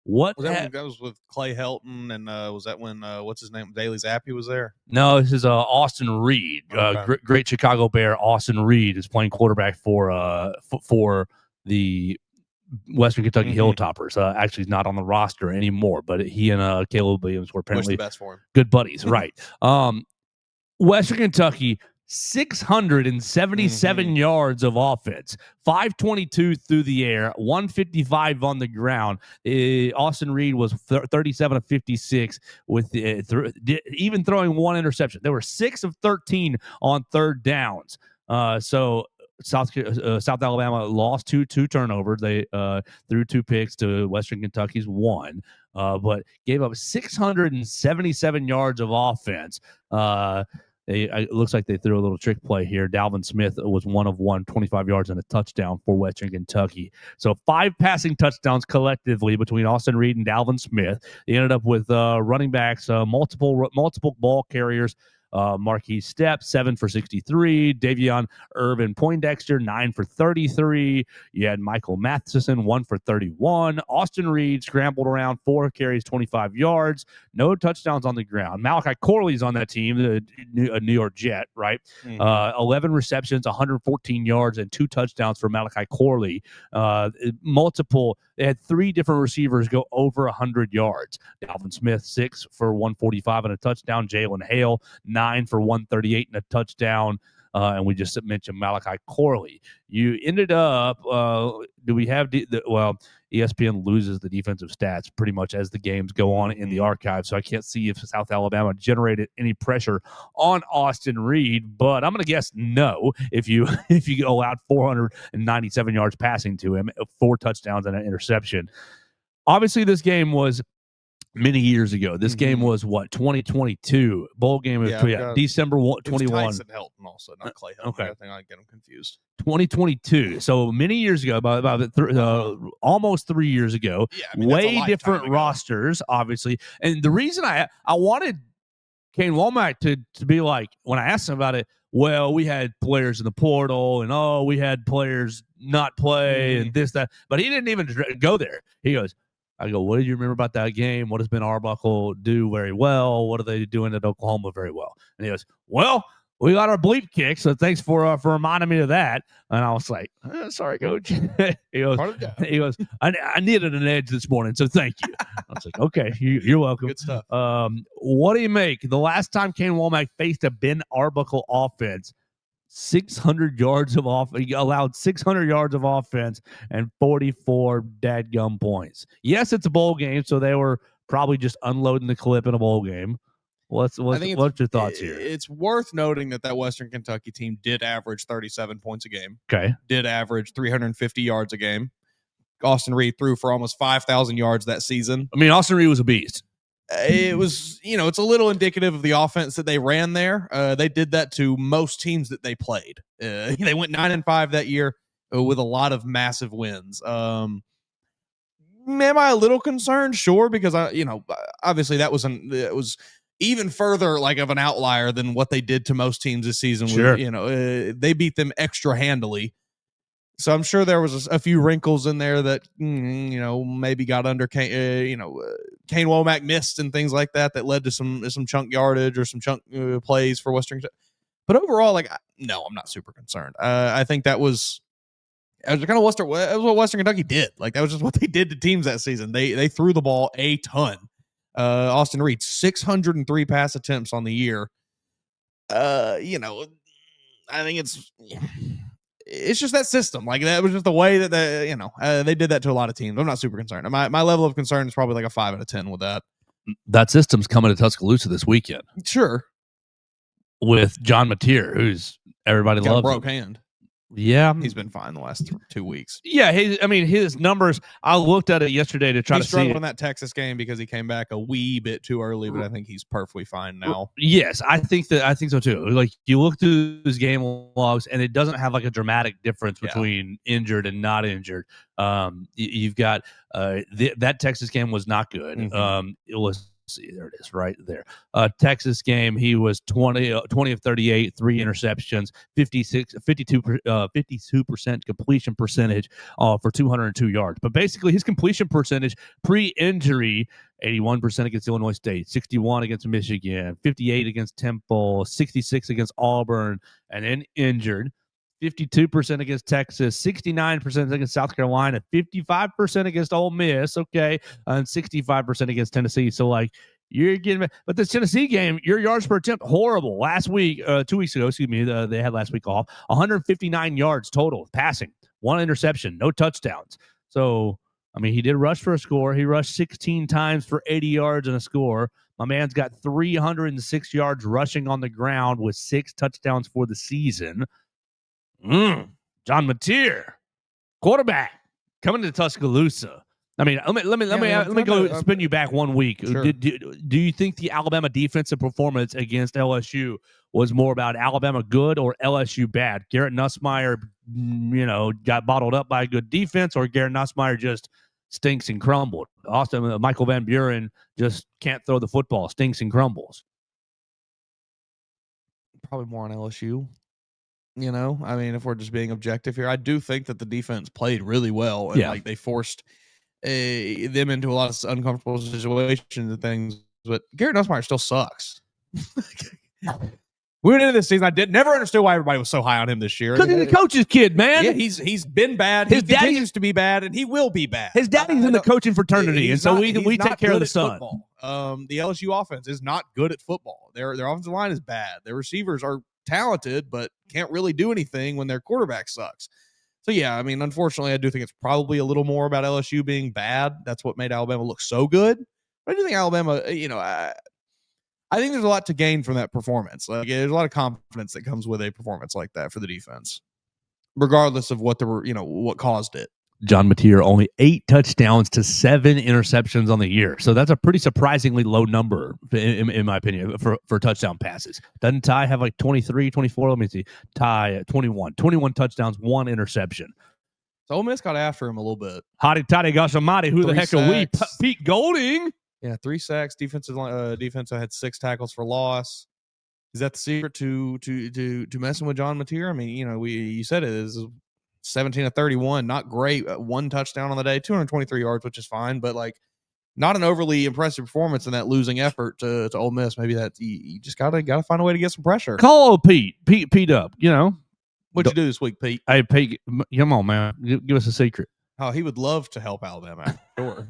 What that was with Clay Helton, and was that when what's his name, Daly Zappi was there? No, this is Austin Reed, okay. Great Chicago Bear. Austin Reed is playing quarterback for the Western Kentucky Hilltoppers. Actually, he's not on the roster anymore, but he and Caleb Williams were apparently the best for him. Good buddies, right? Western Kentucky, 677 yards of offense, 522 through the air, 155 on the ground. Austin Reed was 37 of 56 with even throwing one interception. There were 6 of 13 on third downs. So South Alabama lost two turnovers. They threw 2 picks to Western Kentucky's 1, but gave up 677 yards of offense. It looks like they threw a little trick play here. Dalvin Smith was 1 of 1, 25 yards and a touchdown for Western Kentucky. So 5 passing touchdowns collectively between Austin Reed and Dalvin Smith. They ended up with running backs, multiple ball carriers, Marquis Stepp, 7 for 63. Davion Irvin Poindexter, 9 for 33. You had Michael Matheson, 1 for 31. Austin Reed scrambled around, 4 carries, 25 yards. No touchdowns on the ground. Malachi Corley's on that team, a New York Jet, right? 11 receptions, 114 yards, and 2 touchdowns for Malachi Corley. They had 3 different receivers go over 100 yards. Dalvin Smith, 6 for 145 and a touchdown. Jalen Hale, 9 for 138 and a touchdown. And we just mentioned Malachi Corley. You ended up, do we have, ESPN loses the defensive stats pretty much as the games go on in the archive. So I can't see if South Alabama generated any pressure on Austin Reed, but I'm going to guess no. If you allowed 497 yards passing to him, 4 touchdowns and an interception. Obviously, this game was many years ago. This game was what, 2022 bowl game of December 21. Tyson Helton also, not Clay Helton. Okay. I think I get them confused. 2022. So many years ago, almost 3 years ago. Yeah, way different rosters, obviously. And the reason I wanted Kane Wommack to be like, when I asked him about it, well, we had players in the portal and we had players not play and this, that, but he didn't even go there. He goes, I go, what did you remember about that game? What has been Arbuckle do very well? What are they doing at Oklahoma very well? And he goes, well, we got our bleep kick, so thanks for reminding me of that. And I was like, sorry, coach. he goes, I needed an edge this morning, so thank you. I was like, okay, you're welcome. Good stuff. What do you make? The last time Kane Wommack faced a Ben Arbuckle offense, 600 yards of offense. He allowed 600 yards of offense and 44 dadgum points. Yes, it's a bowl game, so they were probably just unloading the clip in a bowl game. What's your thoughts here? It's worth noting that Western Kentucky team did average 37 points a game. Okay. Did average 350 yards a game. Austin Reed threw for almost 5,000 yards that season. I mean, Austin Reed was a beast. It was, it's a little indicative of the offense that they ran there. They did that to most teams that they played. They went 9-5 that year with a lot of massive wins. Am I a little concerned? Sure, because obviously it was even further like of an outlier than what they did to most teams this season. Sure. They beat them extra handily. So I'm sure there was a few wrinkles in there that maybe got under Kane Wommack missed and things like that led to some chunk yardage or some chunk plays for Western. But overall, no, I'm not super concerned. I think that was kind of what Western Kentucky did. Like that was just what they did to teams that season. They threw the ball a ton. Austin Reed 603 pass attempts on the year. I think it's just that system. Like that was just the way that they did that to a lot of teams. I'm not super concerned. My level of concern is probably like a 5 out of 10 with that. That system's coming to Tuscaloosa this weekend. Sure. With John Mateer, who's everybody loves. A broke hand. Yeah, he's been fine the last 2 weeks. Yeah, his numbers. I looked at it yesterday to try to see. He struggled in that Texas game because he came back a wee bit too early, but I think he's perfectly fine now. Yes, I think so too. Like you look through his game logs, and it doesn't have like a dramatic difference between injured and not injured. You've got that Texas game was not good. It was. See, there it is right there. Texas game, he was 20 of 38, 3 interceptions, 52% completion percentage for 202 yards. But basically his completion percentage pre-injury, 81% against Illinois State, 61 against Michigan, 58 against Temple, 66 against Auburn, and then injured. 52% against Texas, 69% against South Carolina, 55% against Ole Miss, okay, and 65% against Tennessee. So, you're getting – but this Tennessee game, your yards per attempt, horrible. Last week, 2 weeks ago, they had last week off, 159 yards total passing, 1 interception, no touchdowns. So, he did rush for a score. He rushed 16 times for 80 yards and a score. My man's got 306 yards rushing on the ground with 6 touchdowns for the season. John Mateer, quarterback, coming to Tuscaloosa. Let me go spin you back 1 week. Sure. Do you think the Alabama defensive performance against LSU was more about Alabama good or LSU bad? Garrett Nussmeier, got bottled up by a good defense, or Garrett Nussmeier just stinks and crumbled? Michael Van Buren just can't throw the football, stinks and crumbles. probably more on LSU. You know, I mean, if we're just being objective here, I do think that the defense played really well, and like they forced them into a lot of uncomfortable situations and things. But Garrett Nussmeier still sucks. We went into this season. I never understood why everybody was so high on him this year. Because he's a coach's kid, man. Yeah, he's been bad. His He continues to be bad, and he will be bad. His daddy's in the coaching fraternity, and so we take care of the son. The LSU offense is not good at football. Their offensive line is bad. Their receivers are talented, but can't really do anything when their quarterback sucks. So, yeah, I mean, unfortunately, I do think it's probably a little more about LSU being bad. That's what made Alabama look so good. But I do think Alabama, I think there's a lot to gain from that performance. Like, there's a lot of confidence that comes with a performance like that for the defense, regardless of what what caused it. John Mateer, only 8 touchdowns to 7 interceptions on the year. So that's a pretty surprisingly low number, in my opinion, for touchdown passes. Doesn't Ty have like 23, 24? Let me see. Ty at 21. 21 touchdowns, 1 interception. So Ole Miss got after him a little bit. Hotty toddy gosh almighty, who the heck are we? Pete Golding. Yeah, 3 sacks. Defense had 6 tackles for loss. Is that the secret to messing with John Mateer? I mean, you said it is 17 of 31, not great. 1 touchdown on the day, 223 yards, which is fine, but like not an overly impressive performance in that losing effort to Ole Miss. Maybe that you just gotta find a way to get some pressure. Call Pete up. What'd you do this week, Pete? Hey, Pete, come on, man. Give us a secret. Oh, he would love to help Alabama. Sure.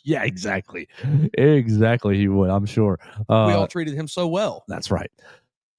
Yeah, exactly. Exactly, he would, I'm sure. We all treated him so well. That's right.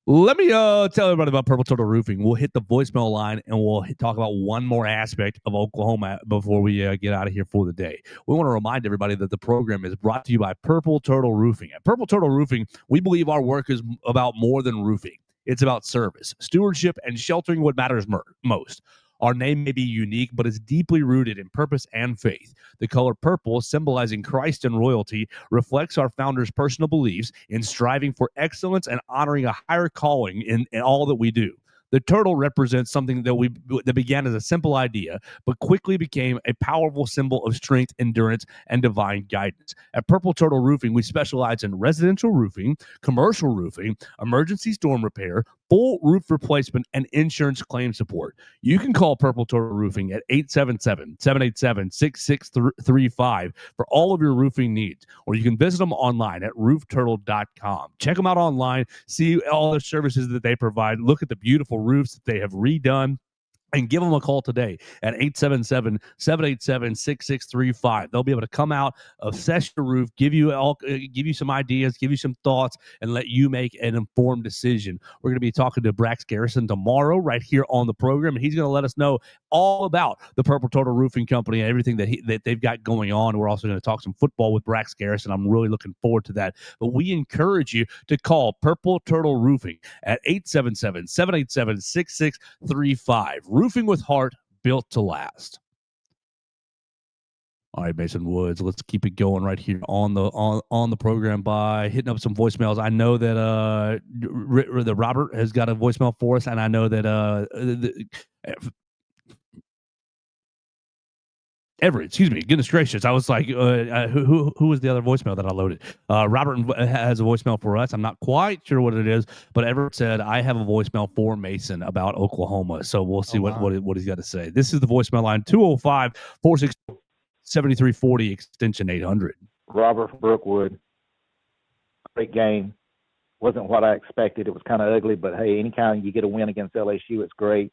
Let me tell everybody about Purple Turtle Roofing. We'll hit the voicemail line, and we'll talk about one more aspect of Oklahoma before we get out of here for the day. We want to remind everybody that the program is brought to you by Purple Turtle Roofing. At Purple Turtle Roofing, we believe our work is about more than roofing. It's about service, stewardship, and sheltering what matters most. Our name may be unique, but it's deeply rooted in purpose and faith. The color purple, symbolizing Christ and royalty, reflects our founders' personal beliefs in striving for excellence and honoring a higher calling in all that we do. The turtle represents something that began as a simple idea, but quickly became a powerful symbol of strength, endurance, and divine guidance. At Purple Turtle Roofing, we specialize in residential roofing, commercial roofing, emergency storm repair, full roof replacement, and insurance claim support. You can call Purple Turtle Roofing at 877-787-6635 for all of your roofing needs, or you can visit them online at roofturtle.com. Check them out online, see all the services that they provide, look at the beautiful roofs that they have redone, and give them a call today at 877-787-6635. They'll be able to come out, assess your roof, give you some ideas, give you some thoughts, and let you make an informed decision. We're going to be talking to Brax Garrison tomorrow right here on the program, and he's going to let us know all about the Purple Turtle Roofing Company and everything that they've got going on. We're also going to talk some football with Brax Garrison. I'm really looking forward to that. But we encourage you to call Purple Turtle Roofing at 877-787-6635. Roofing with heart, built to last. All right, Mason Woods, let's keep it going right here on the program by hitting up some voicemails. I know that the Robert has got a voicemail for us, and I know that Everett, excuse me, goodness gracious. I was like, who was the other voicemail that I loaded? Robert has a voicemail for us. I'm not quite sure what it is, but Everett said, I have a voicemail for Mason about Oklahoma. So we'll see what he's got to say. This is the voicemail line, 205-462-7340, extension 800. Robert Brookwood, great game. Wasn't what I expected. It was kind of ugly, but hey, anytime you get a win against LSU, it's great.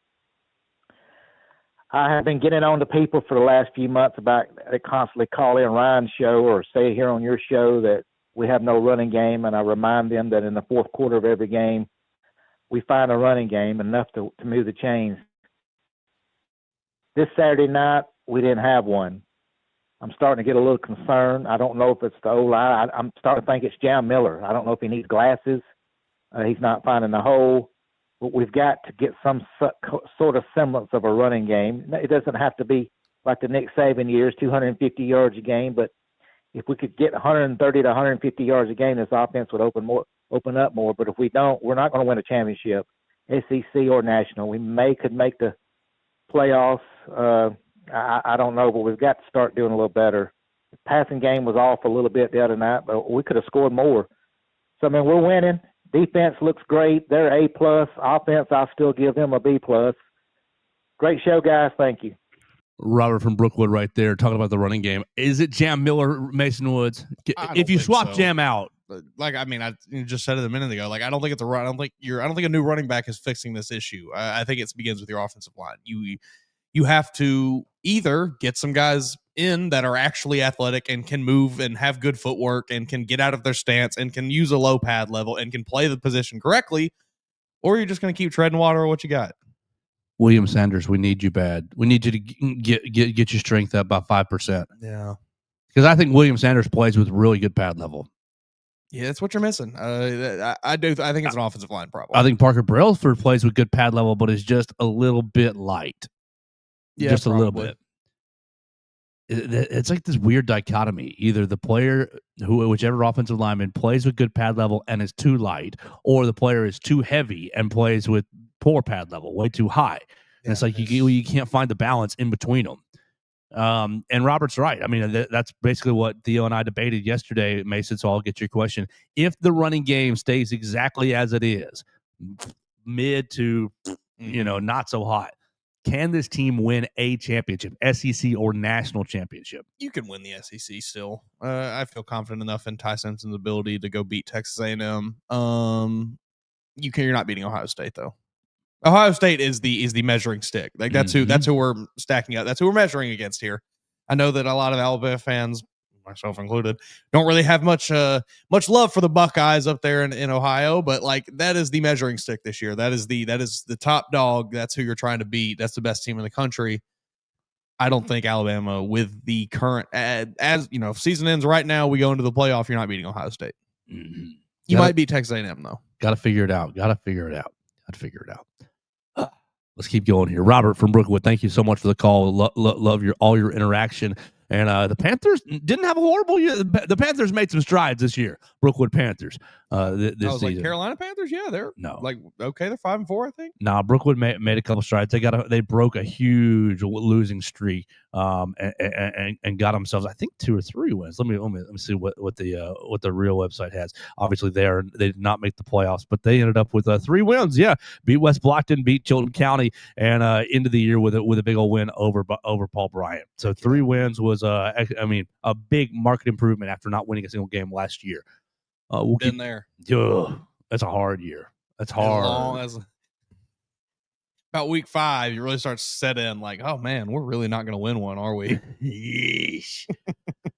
I have been getting on to people for the last few months about they constantly call in Ryan's show or say here on your show that we have no running game, and I remind them that in the fourth quarter of every game, we find a running game enough to move the chains. This Saturday night, we didn't have one. I'm starting to get a little concerned. I don't know if it's the O-line. I'm starting to think it's Jam Miller. I don't know if he needs glasses. He's not finding the hole. But we've got to get some sort of semblance of a running game. It doesn't have to be like the Nick Saban years, 250 yards a game. But if we could get 130 to 150 yards a game, this offense would open up more. But if we don't, we're not going to win a championship, SEC or national. We could make the playoffs. I don't know, but we've got to start doing a little better. The passing game was off a little bit the other night, but we could have scored more. So, I mean, we're winning. Defense looks great. They're A+. Offense, I'll still give them a B+. Great show, guys. Thank you. Robert from Brookwood right there talking about the running game. Is it Jam Miller, Mason Woods? If you swap Jam out. Like, I mean, I just said it a minute ago. Like, I don't think it's a run. I don't think a new running back is fixing this issue. I think it begins with your offensive line. You have to either get some guys in that are actually athletic and can move and have good footwork and can get out of their stance and can use a low pad level and can play the position correctly, or you're just going to keep treading water or what you got. William Sanders, we need you bad. We need you to get your strength up by 5%. Yeah. Because I think William Sanders plays with really good pad level. Yeah, that's what you're missing. I think it's an offensive line problem. I think Parker Brailsford plays with good pad level, but is just a little bit light. Yeah, just probably. A little bit. It's like this weird dichotomy. Either the player, whichever offensive lineman, plays with good pad level and is too light, or the player is too heavy and plays with poor pad level, way too high. And it's like you can't find the balance in between them. And Robert's right. I mean, that's basically what Theo and I debated yesterday, Mason, so I'll get your question. If the running game stays exactly as it is, mid to, not so hot, can this team win a championship, SEC or national championship? You can win the SEC still. I feel confident enough in Ty Simpson's ability to go beat Texas A&M. You're not beating Ohio State, though. Ohio State is the measuring stick. Like that's who we're stacking up. That's who we're measuring against here. I know that a lot of Alabama fans, myself included, don't really have much love for the Buckeyes up there in Ohio, but like that is the measuring stick this year. That is the top dog. That's who you're trying to beat. That's the best team in the country. I don't think Alabama, with the current as you know, if season ends right now, we go into the playoff. You're not beating Ohio State. Mm-hmm. You might beat Texas A&M though. Got to figure it out. Let's keep going here. Robert from Brookwood, thank you so much for the call. Love all your interaction. And the Panthers didn't have a horrible year. The Panthers made some strides this year. Brookwood Panthers. This season. Like Carolina Panthers. Yeah, they're okay. They're 5-4, I think. Nah, Brookwood made a couple strides. They broke a huge losing streak, and got themselves, I think, 2 or 3 wins. Let me see what the real website has. Obviously, they did not make the playoffs, but they ended up with 3 wins. Yeah, beat West Blockton, beat Chilton County, and ended the year with a big old win over Paul Bryant. So 3 wins was a big market improvement after not winning a single game last year. Been there. That's a hard year. That's hard. About week 5, you really start to set in like, oh man, we're really not going to win one, are we?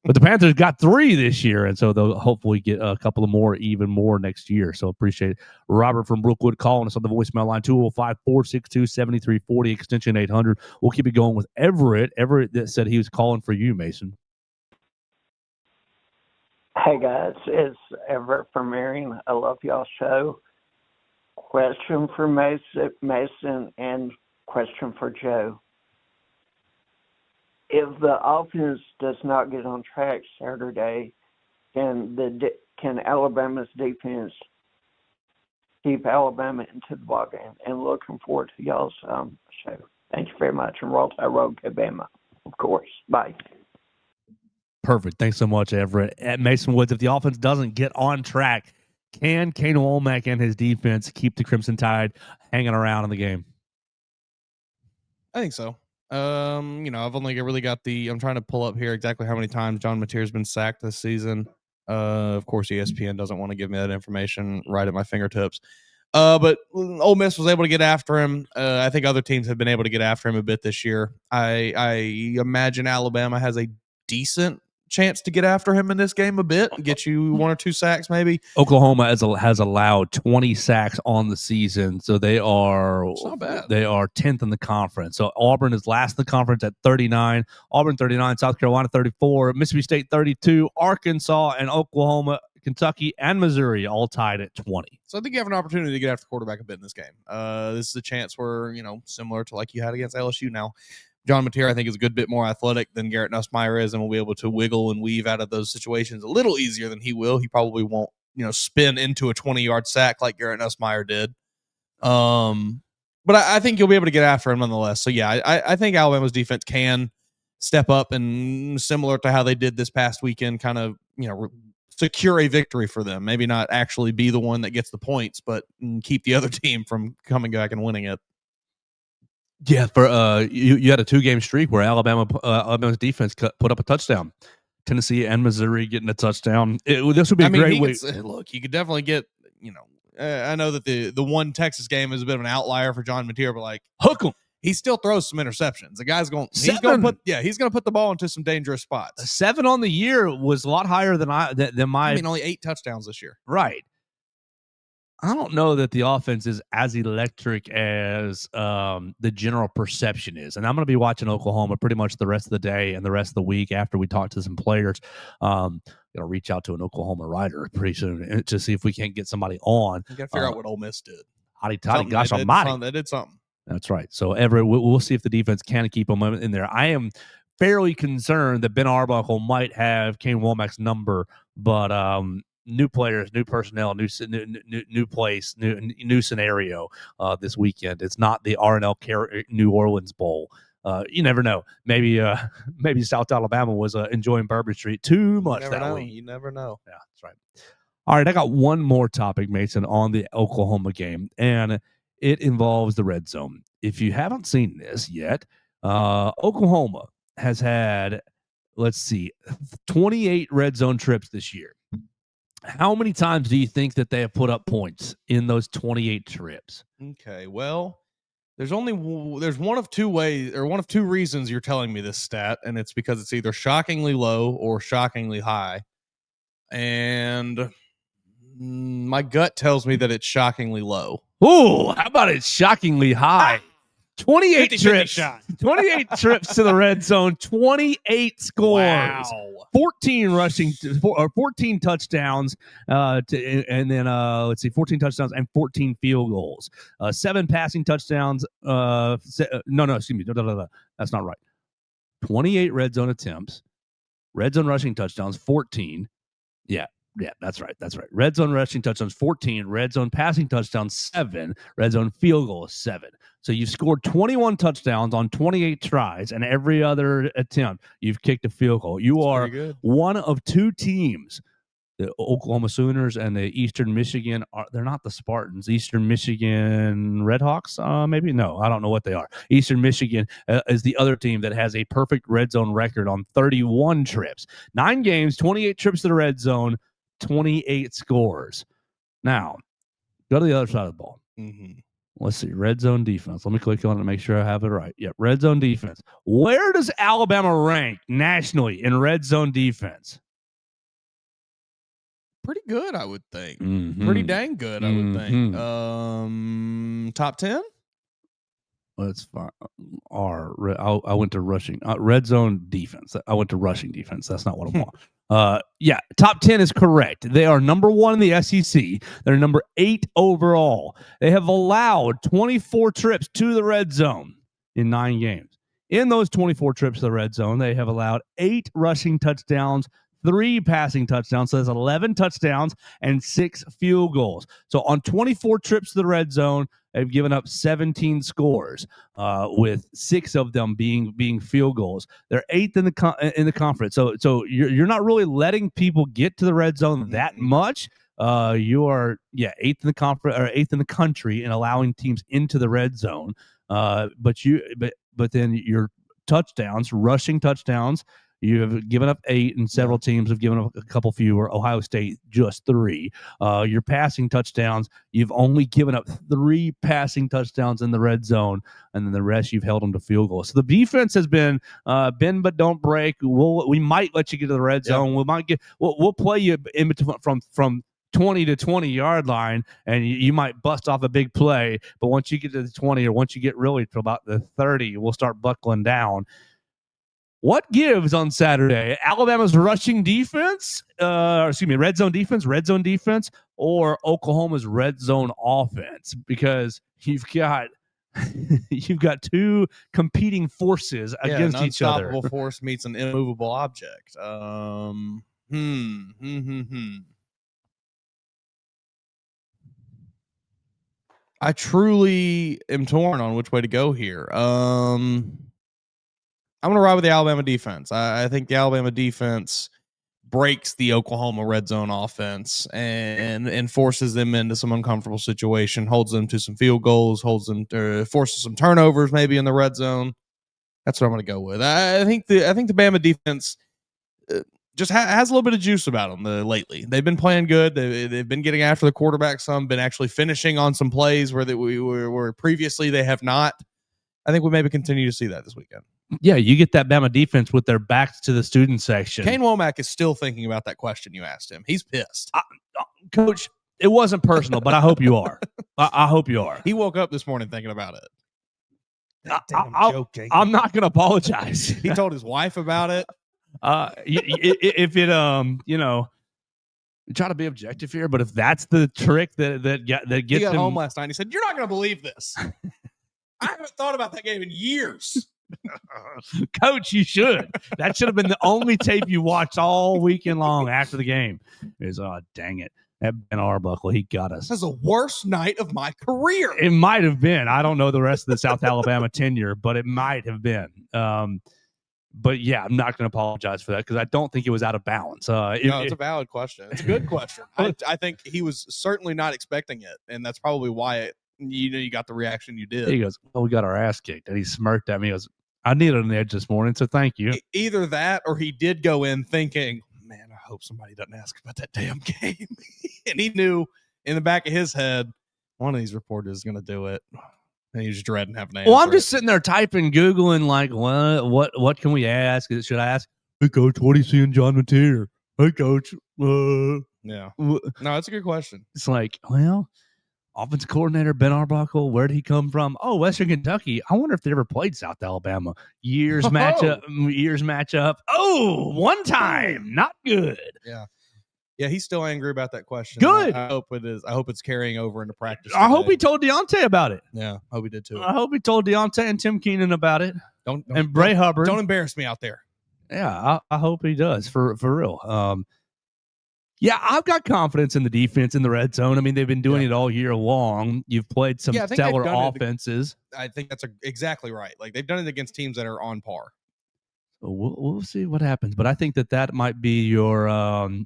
But the Panthers got 3 this year, and so they'll hopefully get a couple of more, even more next year. So appreciate it. Robert from Brookwood calling us on the voicemail line, 205-462-7340, extension 800. We'll keep it going with Everett. Everett that said he was calling for you, Mason. Hey guys, it's Everett from Marion. I love y'all's show. Question for Mason and question for Joe. If the offense does not get on track Saturday, can Alabama's defense keep Alabama into the ballgame? And looking forward to y'all's show. Thank you very much. And roll Tide, roll Bama, of course. Bye. Perfect. Thanks so much, Everett. At Mason Woods, if the offense doesn't get on track, can Kane Wommack and his defense keep the Crimson Tide hanging around in the game? I think so. I've only really got I'm trying to pull up here exactly how many times John Mateer's been sacked this season. Of course, ESPN doesn't want to give me that information right at my fingertips. But Ole Miss was able to get after him. I think other teams have been able to get after him a bit this year. I imagine Alabama has a decent chance to get after him in this game a bit, get you 1 or 2 sacks maybe. Oklahoma has allowed 20 sacks on the season, so they are not bad. They are 10th in the conference. So Auburn is last in the conference at 39, Auburn 39, South Carolina 34, Mississippi State 32, Arkansas and Oklahoma, Kentucky and Missouri all tied at 20. So I think you have an opportunity to get after the quarterback a bit in this game. This is a chance where, similar to like you had against LSU now, John Mateer, I think, is a good bit more athletic than Garrett Nussmeier is and will be able to wiggle and weave out of those situations a little easier than he will. He probably won't, spin into a 20-yard sack like Garrett Nussmeier did. But I think you'll be able to get after him nonetheless. So, yeah, I think Alabama's defense can step up and similar to how they did this past weekend, kind of, secure a victory for them. Maybe not actually be the one that gets the points, but keep the other team from coming back and winning it. Yeah, for you had a 2-game streak where Alabama's defense put up a touchdown. Tennessee and Missouri getting a touchdown. This would be a great way. Look, you could definitely get, I know that the one Texas game is a bit of an outlier for John Mateer, but like Hook 'em. he still throws some interceptions. The guy's he's going to put the ball into some dangerous spots. 7 on the year was a lot higher than my. only 8 touchdowns this year. Right. I don't know that the offense is as electric as the general perception is. And I'm going to be watching Oklahoma pretty much the rest of the day and the rest of the week after we talk to some players. Going to reach out to an Oklahoma writer pretty soon to see if we can't get somebody on. You got to figure out what Ole Miss did. Hotty toddy, gosh almighty. They did something. That's right. So we'll see if the defense can keep them in there. I am fairly concerned that Ben Arbuckle might have Kane Wommack's number, but new players, new personnel, new place, new scenario this weekend. It's not the RNL New Orleans Bowl. You never know. Maybe South Alabama was enjoying Bourbon Street too much that week. You never know. Yeah, that's right. All right, I got one more topic, Mason, on the Oklahoma game, and it involves the red zone. If you haven't seen this yet, Oklahoma has had, 28 red zone trips this year. How many times do you think that they have put up points in those 28 trips? Okay, well, there's one of two reasons you're telling me this stat, and it's because it's either shockingly low or shockingly high. And my gut tells me that it's shockingly low. Ooh, how about it shockingly high? 28 trips. 28 trips to the red zone, 28 scores. Wow. 14 rushing or 14 touchdowns and then 14 touchdowns and 14 field goals. 7 passing touchdowns. Excuse me. No. That's not right. 28 red zone attempts. Red zone rushing touchdowns 14. Yeah, that's right. Red zone rushing touchdowns 14, red zone passing touchdowns 7, red zone field goals 7. So you've scored 21 touchdowns on 28 tries, and every other attempt you've kicked a field goal. You are one of 2 teams, the Oklahoma Sooners and the Eastern Michigan. They're not the Spartans. Eastern Michigan Redhawks, maybe? No, I don't know what they are. Eastern Michigan is the other team that has a perfect red zone record on 31 trips. 9 games, 28 trips to the red zone, 28 scores. Now, go to the other side of the ball. Mm-hmm. Let's see. Red zone defense. Let me click on it and make sure I have it right. Yeah, red zone defense. Where does Alabama rank nationally in red zone defense? Pretty good, I would think. Mm-hmm. Pretty dang good, I would think. Top 10? That's fine. I went to rushing. Red zone defense. I went to rushing defense. That's not what I want. Yeah, top 10 is correct. They are number 1 in the SEC. They're number 8 overall. They have allowed 24 trips to the red zone in 9 games. In those 24 trips to the red zone, they have allowed 8 rushing touchdowns, 3 passing touchdowns. So that's 11 touchdowns and 6 field goals. So on 24 trips to the red zone, they've given up 17 scores, with 6 of them being field goals. They're 8th in the conference. So you're not really letting people get to the red zone that much. You are 8th in the conference or 8th in the country in allowing teams into the red zone. But then your touchdowns, rushing touchdowns, you have given up 8, and several teams have given up a couple fewer. Ohio State, just 3. Your passing touchdowns, you've only given up 3 passing touchdowns in the red zone, and then the rest you've held them to field goals. So the defense has been bend but don't break. We might let you get to the red zone. We'll play you in between from 20 to 20 yard line, and you might bust off a big play. But once you get to the 20, or once you get really to about the 30, we'll start buckling down. What gives on Saturday? Alabama's rushing defense, red zone defense, or Oklahoma's red zone offense? Because you've got 2 competing forces against each other. An unstoppable force meets an immovable object. I truly am torn on which way to go here. I'm going to ride with the Alabama defense. I think the Alabama defense breaks the Oklahoma red zone offense and forces them into some uncomfortable situation, holds them to some field goals, forces some turnovers maybe in the red zone. That's what I'm going to go with. I think the Bama defense just has a little bit of juice about them lately. They've been playing good. They've been getting after the quarterback some, been actually finishing on some plays where previously they have not. I think we maybe continue to see that this weekend. Yeah, you get that Bama defense with their backs to the student section. Kane Wommack is still thinking about that question you asked him. He's pissed. Coach, it wasn't personal, but I hope you are. I hope you are. He woke up this morning thinking about it. Joke, I'm not going to apologize. He told his wife about it. If it try to be objective here, but if that's the trick that gets he got him home last night, and he said, "You're not going to believe this. I haven't thought about that game in years." Coach, you should. That should have been the only tape you watched all weekend long after the game. Is dang it. That Ben Arbuckle, he got us. This is the worst night of my career. It might have been. I don't know the rest of the South Alabama tenure, but it might have been. But yeah, I'm not going to apologize for that because I don't think it was out of balance. No, it's a valid question. It's a good question. I think he was certainly not expecting it, and that's probably why you got the reaction you did. He goes, "Oh, we got our ass kicked," and he smirked at me. He goes, "I needed an edge this morning, so thank you." Either that, or he did go in thinking, "Man, I hope somebody doesn't ask about that damn game," and he knew in the back of his head one of these reporters is going to do it. And he was dreading having an answer. Well, I'm just sitting there typing, Googling, like, what can we ask? Should I ask, "Hey, Coach, what are you seeing John Mateer? Hey, Coach." Yeah. No, that's a good question. It's like, well, offensive coordinator Ben Arbuckle, where did he come from? Oh, Western Kentucky. I wonder if they ever played South Alabama. Years matchup. Oh, one time. Not good. Yeah. Yeah, he's still angry about that question. Good. I hope it is. I hope it's carrying over into practice. I hope he told Deontay about it. Yeah, I hope he did too. I hope he told Deontay and Tim Keenan about it. And Bray Hubbard. Don't embarrass me out there. Yeah, I hope he does for real. Yeah, I've got confidence in the defense in the red zone. I mean, they've been doing it all year long. You've played some stellar offenses. I think that's exactly right. Like they've done it against teams that are on par. So we'll see what happens, but I think that might be your,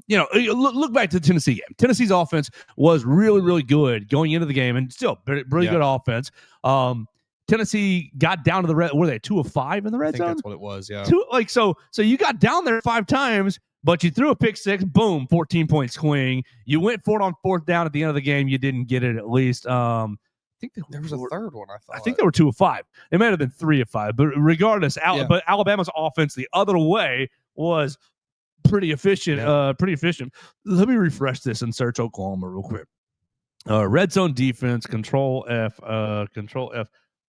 look back to the Tennessee game. Tennessee's offense was really, really good going into the game, and still really good offense. Tennessee got down to the red. Were they 2 of 5 in the red zone? That's what it was. Yeah. So you got down there 5 times, but you threw a pick six. Boom, 14-point swing. You went for it on 4th down at the end of the game. You didn't get it at least. I think there was a third one. I think they were 2 of 5. It might have been 3 of 5, but regardless, but Alabama's offense the other way was pretty efficient. Let me refresh this and search Oklahoma real quick. Red zone defense, Control F,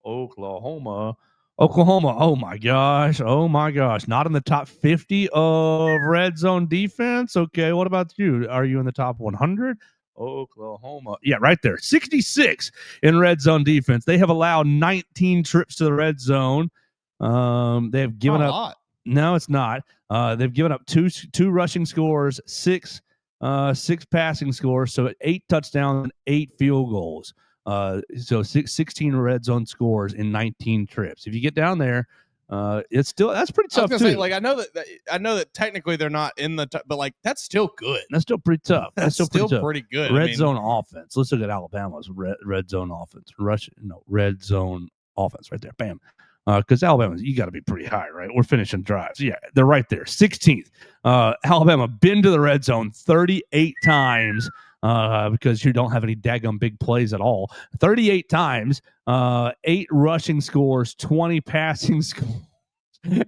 Oklahoma. Oh my gosh, not in the top 50 of red zone defense. Okay, what about you? Are you in the top 100? Oklahoma. Yeah, right there. 66 in red zone defense. They have allowed 19 trips to the red zone. They have given up a lot. No, it's not. They've given up two rushing scores, six passing scores, so 8 touchdowns and 8 field goals. So 16 red zone scores in 19 trips. If you get down there, that's pretty tough too. Say, like I know that technically they're not in the but like that's still good. That's still pretty tough. That's still pretty good. Red zone offense. Let's look at Alabama's red zone offense. Red zone offense right there. Bam. Because Alabama's, you got to be pretty high, right? We're finishing drives. Yeah, they're right there. 16th. Alabama been to the red zone 38 times. Because you don't have any daggum big plays at all. 38 times, 8 rushing scores, 20 passing scores,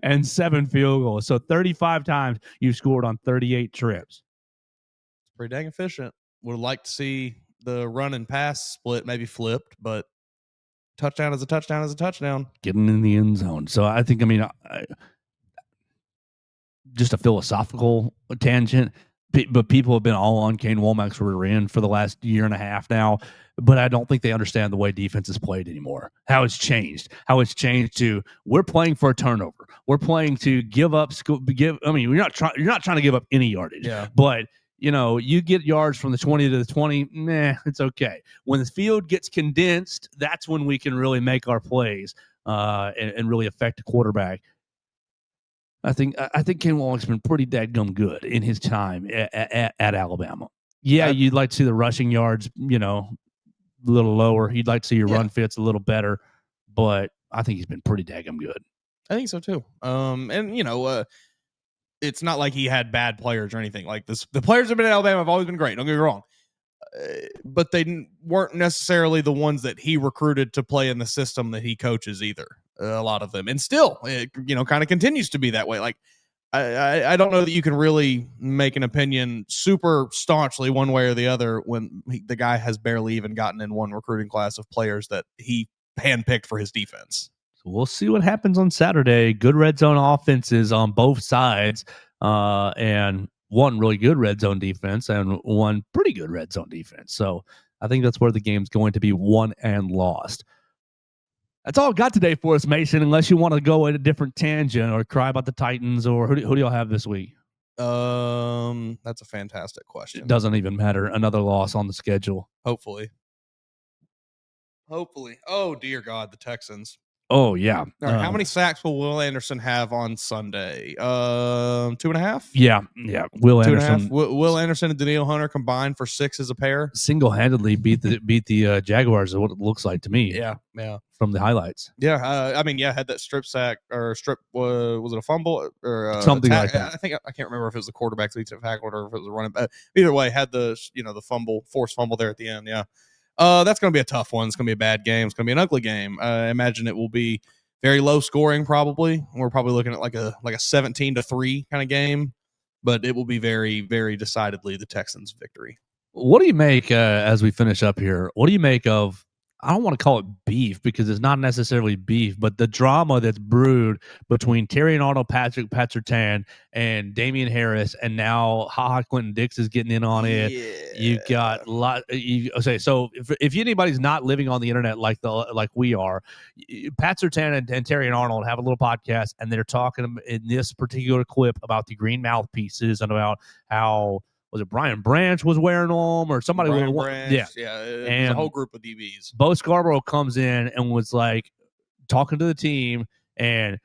and 7 field goals. So 35 times you scored on 38 trips. It's pretty dang efficient. Would like to see the run and pass split maybe flipped, but touchdown is a touchdown is a touchdown. Getting in the end zone. So I think, just a philosophical tangent. But people have been all on Kane Wommack's rear end for the last year and a half now. But I don't think they understand the way defense is played anymore. How it's changed to we're playing for a turnover. We're playing to give up. You're not trying to give up any yardage. Yeah. But you get yards from the 20 to the 20. It's okay. When the field gets condensed, that's when we can really make our plays and really affect the quarterback. I think Kane Wommack's been pretty dadgum good in his time at Alabama. Yeah, you'd like to see the rushing yards, a little lower. You'd like to see your run fits a little better, but I think he's been pretty daggum good. I think so too. And it's not like he had bad players or anything like this. The players have been at Alabama have always been great. Don't get me wrong. But they weren't necessarily the ones that he recruited to play in the system that he coaches either. A lot of them, and still, it kind of continues to be that way. Like, I don't know that you can really make an opinion super staunchly one way or the other when the guy has barely even gotten in one recruiting class of players that he handpicked for his defense. So we'll see what happens on Saturday. Good red zone offenses on both sides, and one really good red zone defense and one pretty good red zone defense. So I think that's where the game's going to be won and lost. That's all I got today for us, Mason, unless you want to go at a different tangent or cry about the Titans, or who do y'all have this week? That's a fantastic question. It doesn't even matter. Another loss on the schedule. Hopefully. Oh, dear God, the Texans. Oh, yeah. All right, how many sacks will Will Anderson have on Sunday? 2.5? Yeah. Will Anderson. Will Anderson and Daniil Hunter combined for 6 as a pair. Single-handedly beat the Jaguars is what it looks like to me. Yeah. From the highlights. Yeah, had that strip sack or strip. Was it a fumble or something like that? I can't remember if it was the quarterback's lead tackle or if it was a running back. Either way, had the forced fumble there at the end. Yeah. That's going to be a tough one. It's going to be a bad game. It's going to be an ugly game. I imagine it will be very low scoring. Probably we're probably looking at like a 17-3 kind of game, but it will be very, very decidedly the Texans' victory. What do you make as we finish up here? What do you make of? I don't want to call it beef because it's not necessarily beef, but the drama that's brewed between Terry and Arnold, Patrick Surtain, and Damian Harris, and now Clinton Dix is getting in on it. Yeah. You've got a lot. So if anybody's not living on the internet like we are, Pat Surtain and Terry and Arnold have a little podcast, and they're talking in this particular clip about the green mouthpieces and about how. Was it Brian Branch was wearing them or somebody? Yeah. And a whole group of DBs. Bo Scarborough comes in and was like talking to the team and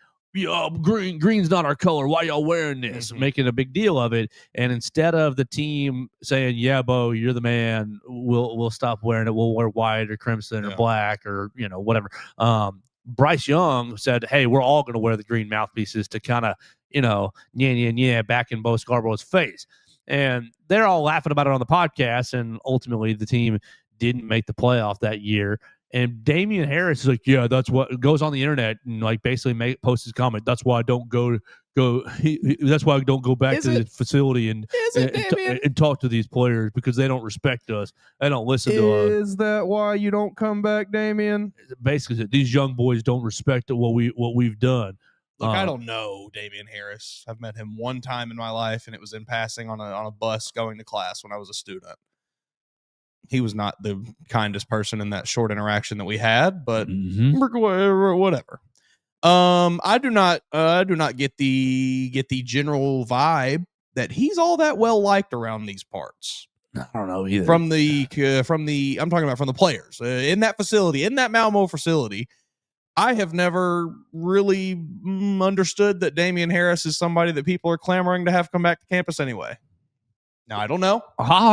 green's not our color. Why y'all wearing this? Mm-hmm. Making a big deal of it. And instead of the team saying, "Yeah, Bo, you're the man. We'll stop wearing it. We'll wear white or crimson or black or whatever." Bryce Young said, "Hey, we're all going to wear the green mouthpieces to kind of yeah back in Bo Scarborough's face." And they're all laughing about it on the podcast, and ultimately the team didn't make the playoff that year. And Damian Harris is like, "Yeah, that's what goes on the internet," and like basically posts his comment. That's why I don't go. That's why I don't go back to the facility and talk to these players because they don't respect us. They don't listen to us. Is that why you don't come back, Damian? Basically, these young boys don't respect what we've done. Look, I don't know Damian Harris. I've met him one time in my life, and it was in passing on a bus going to class when I was a student. He was not the kindest person in that short interaction that we had, but whatever. I do not get the general vibe that he's all that well liked around these parts. I don't know either. From the I'm talking about from the players in that facility, in that Malmo facility. I have never really understood that Damian Harris is somebody that people are clamoring to have come back to campus anyway. Now, I don't know.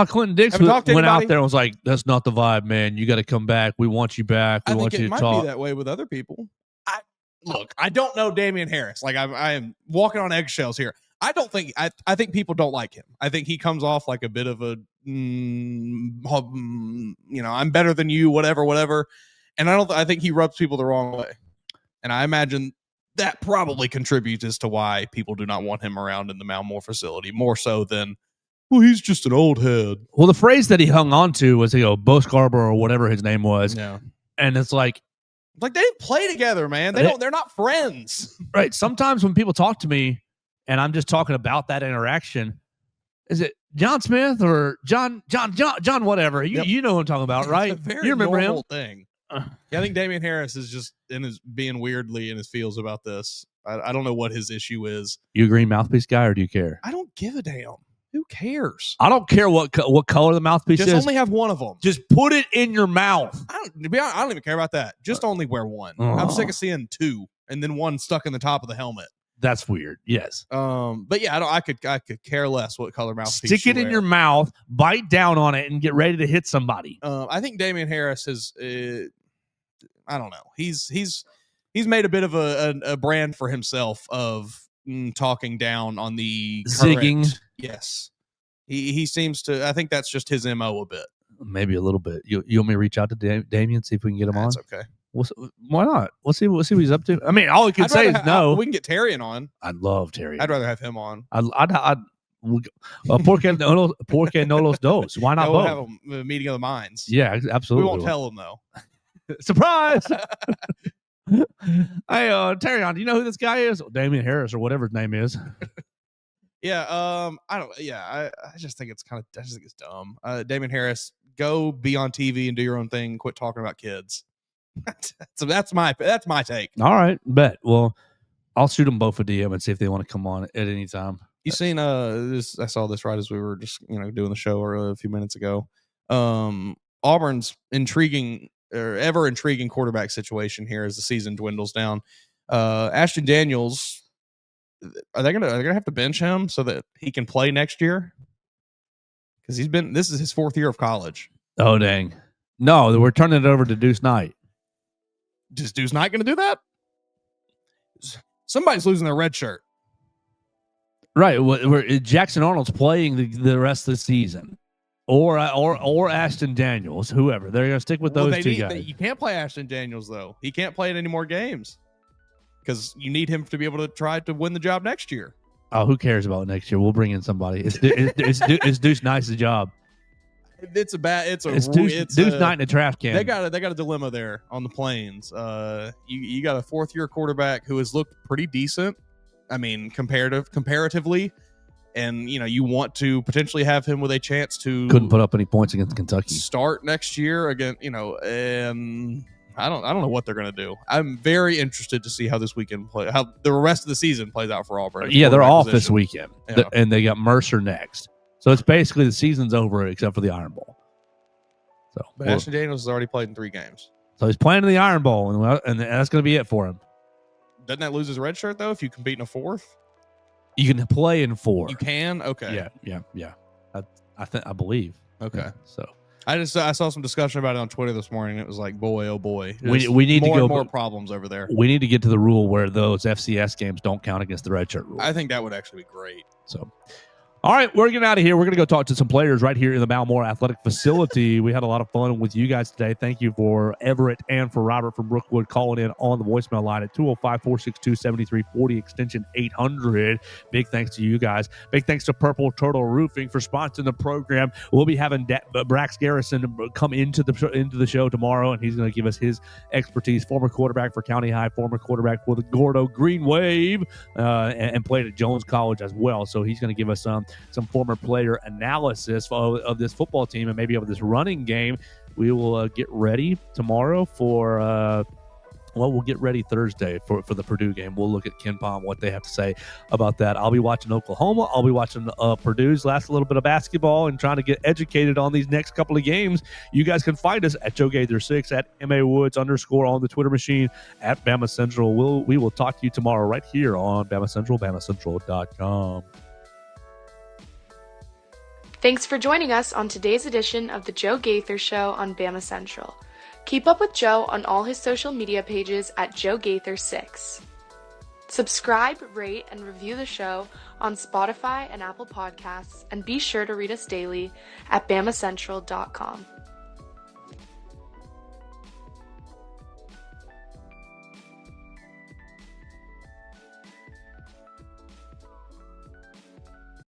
Clinton Dix went out there and was like, "That's not the vibe, man. You got to come back. We want you back. We want you to talk." It might be that way with other people. Look, I don't know Damian Harris. Like I am walking on eggshells here. I think people don't like him. I think he comes off like a bit of a, I'm better than you, whatever. And I think he rubs people the wrong way. And I imagine that probably contributes as to why people do not want him around in the Malmore facility, more so than, well, he's just an old head. Well, the phrase that he hung on to was, Bo Scarborough or whatever his name was. Yeah. And it's like they didn't play together, man. They're not friends. Right. Sometimes when people talk to me and I'm just talking about that interaction, is it John Smith or John whatever? You know what I'm talking about, right? It's a very you remember normal him? Thing. Yeah, I think Damian Harris is just being weirdly in his feels about this. I don't know what his issue is. You a green mouthpiece guy, or do you care? I don't give a damn. Who cares? I don't care what color the mouthpiece is. Just only have one of them. Just put it in your mouth. I don't even care about that. Just only wear one. I'm sick of seeing two and then one stuck in the top of the helmet. That's weird. Yes. But yeah, I could care less what color mouthpiece. Stick it in your mouth, bite down on it, and get ready to hit somebody. I think Damian Harris is. I don't know. He's made a bit of a brand for himself of talking down on the zigging. Current, yes, he seems to. I think that's just his MO a bit. Maybe a little bit. You want me to reach out to Damian, see if we can get him on? That's okay. Why not? Let's see what he's up to. I mean, all he can say is no. We can get Terrian on. I'd love Terrian. I'd rather have him on. Porque no los dos. Why not we'll both? have a meeting of the minds. Yeah, absolutely. We won't tell him though. Surprise! Hey, Terrion, do you know who this guy is? Damian Harris or whatever his name is. Yeah, I don't. Yeah, I just think it's I just think it's dumb. Damian Harris, go be on TV and do your own thing. Quit talking about kids. So that's my take. All right, bet. Well, I'll shoot them both a DM and see if they want to come on at any time. You seen this? I saw this right as we were just doing the show a few minutes ago. Auburn's ever intriguing quarterback situation here as the season dwindles down. Ashton Daniels, are they gonna have to bench him so that he can play next year? Because this is his 4th year of college. Oh dang! No, we're turning it over to Deuce Knight. Just Deuce Knight going to do that? Somebody's losing their red shirt. Right. Jackson Arnold's playing the rest of the season. Or Ashton Daniels, whoever. They're going to stick with those two guys. You can't play Ashton Daniels, though. He can't play in any more games because you need him to be able to try to win the job next year. Oh, who cares about next year? We'll bring in somebody. It's Deuce Knight's job. It's Deuce Knight in a trash can. They got a dilemma there on the Plains. You got a 4th-year quarterback who has looked pretty decent. I mean, comparatively. And, you want to potentially have him with a chance to couldn't put up any points against Kentucky. Start next year again, and I don't know what they're going to do. I'm very interested to see how this weekend how the rest of the season plays out for Auburn. Yeah, they're off this weekend, yeah. And they got Mercer next. So it's basically the season's over except for the Iron Bowl. But Ashton Daniels has already played in 3 games. So he's playing in the Iron Bowl, and that's going to be it for him. Doesn't that lose his red shirt, though, if you compete in a 4th? You can play in 4. You can? Okay. Yeah. I believe. Okay. Yeah, so I saw some discussion about it on Twitter this morning. It was like, boy, oh boy. We need to go more problems over there. We need to get to the rule where those FCS games don't count against the red shirt rule. I think that would actually be great. So, all right, we're getting out of here. We're going to go talk to some players right here in the Balmore Athletic Facility. We had a lot of fun with you guys today. Thank you for Everett and for Robert from Brookwood calling in on the voicemail line at 205-462-7340, extension 800. Big thanks to you guys. Big thanks to Purple Turtle Roofing for sponsoring the program. We'll be having Brax Garrison come into the show tomorrow, and he's going to give us his expertise. Former quarterback for County High, former quarterback for the Gordo Green Wave, and played at Jones College as well. So he's going to give us some former player analysis of this football team and maybe of this running game. We will get ready tomorrow for we'll get ready Thursday for the Purdue game. We'll look at Ken Palm, what they have to say about that. I'll be watching Oklahoma. I'll be watching Purdue's last little bit of basketball and trying to get educated on these next couple of games. You guys can find us at Joe Gaither 6 at MA_Woods_ on the Twitter machine at Bama Central. We will talk to you tomorrow right here on Bama Central, BamaCentral.com. Thanks for joining us on today's edition of the Joe Gaither Show on Bama Central. Keep up with Joe on all his social media pages at Joe Gaither 6. Subscribe, rate, and review the show on Spotify and Apple Podcasts, and be sure to read us daily at BamaCentral.com.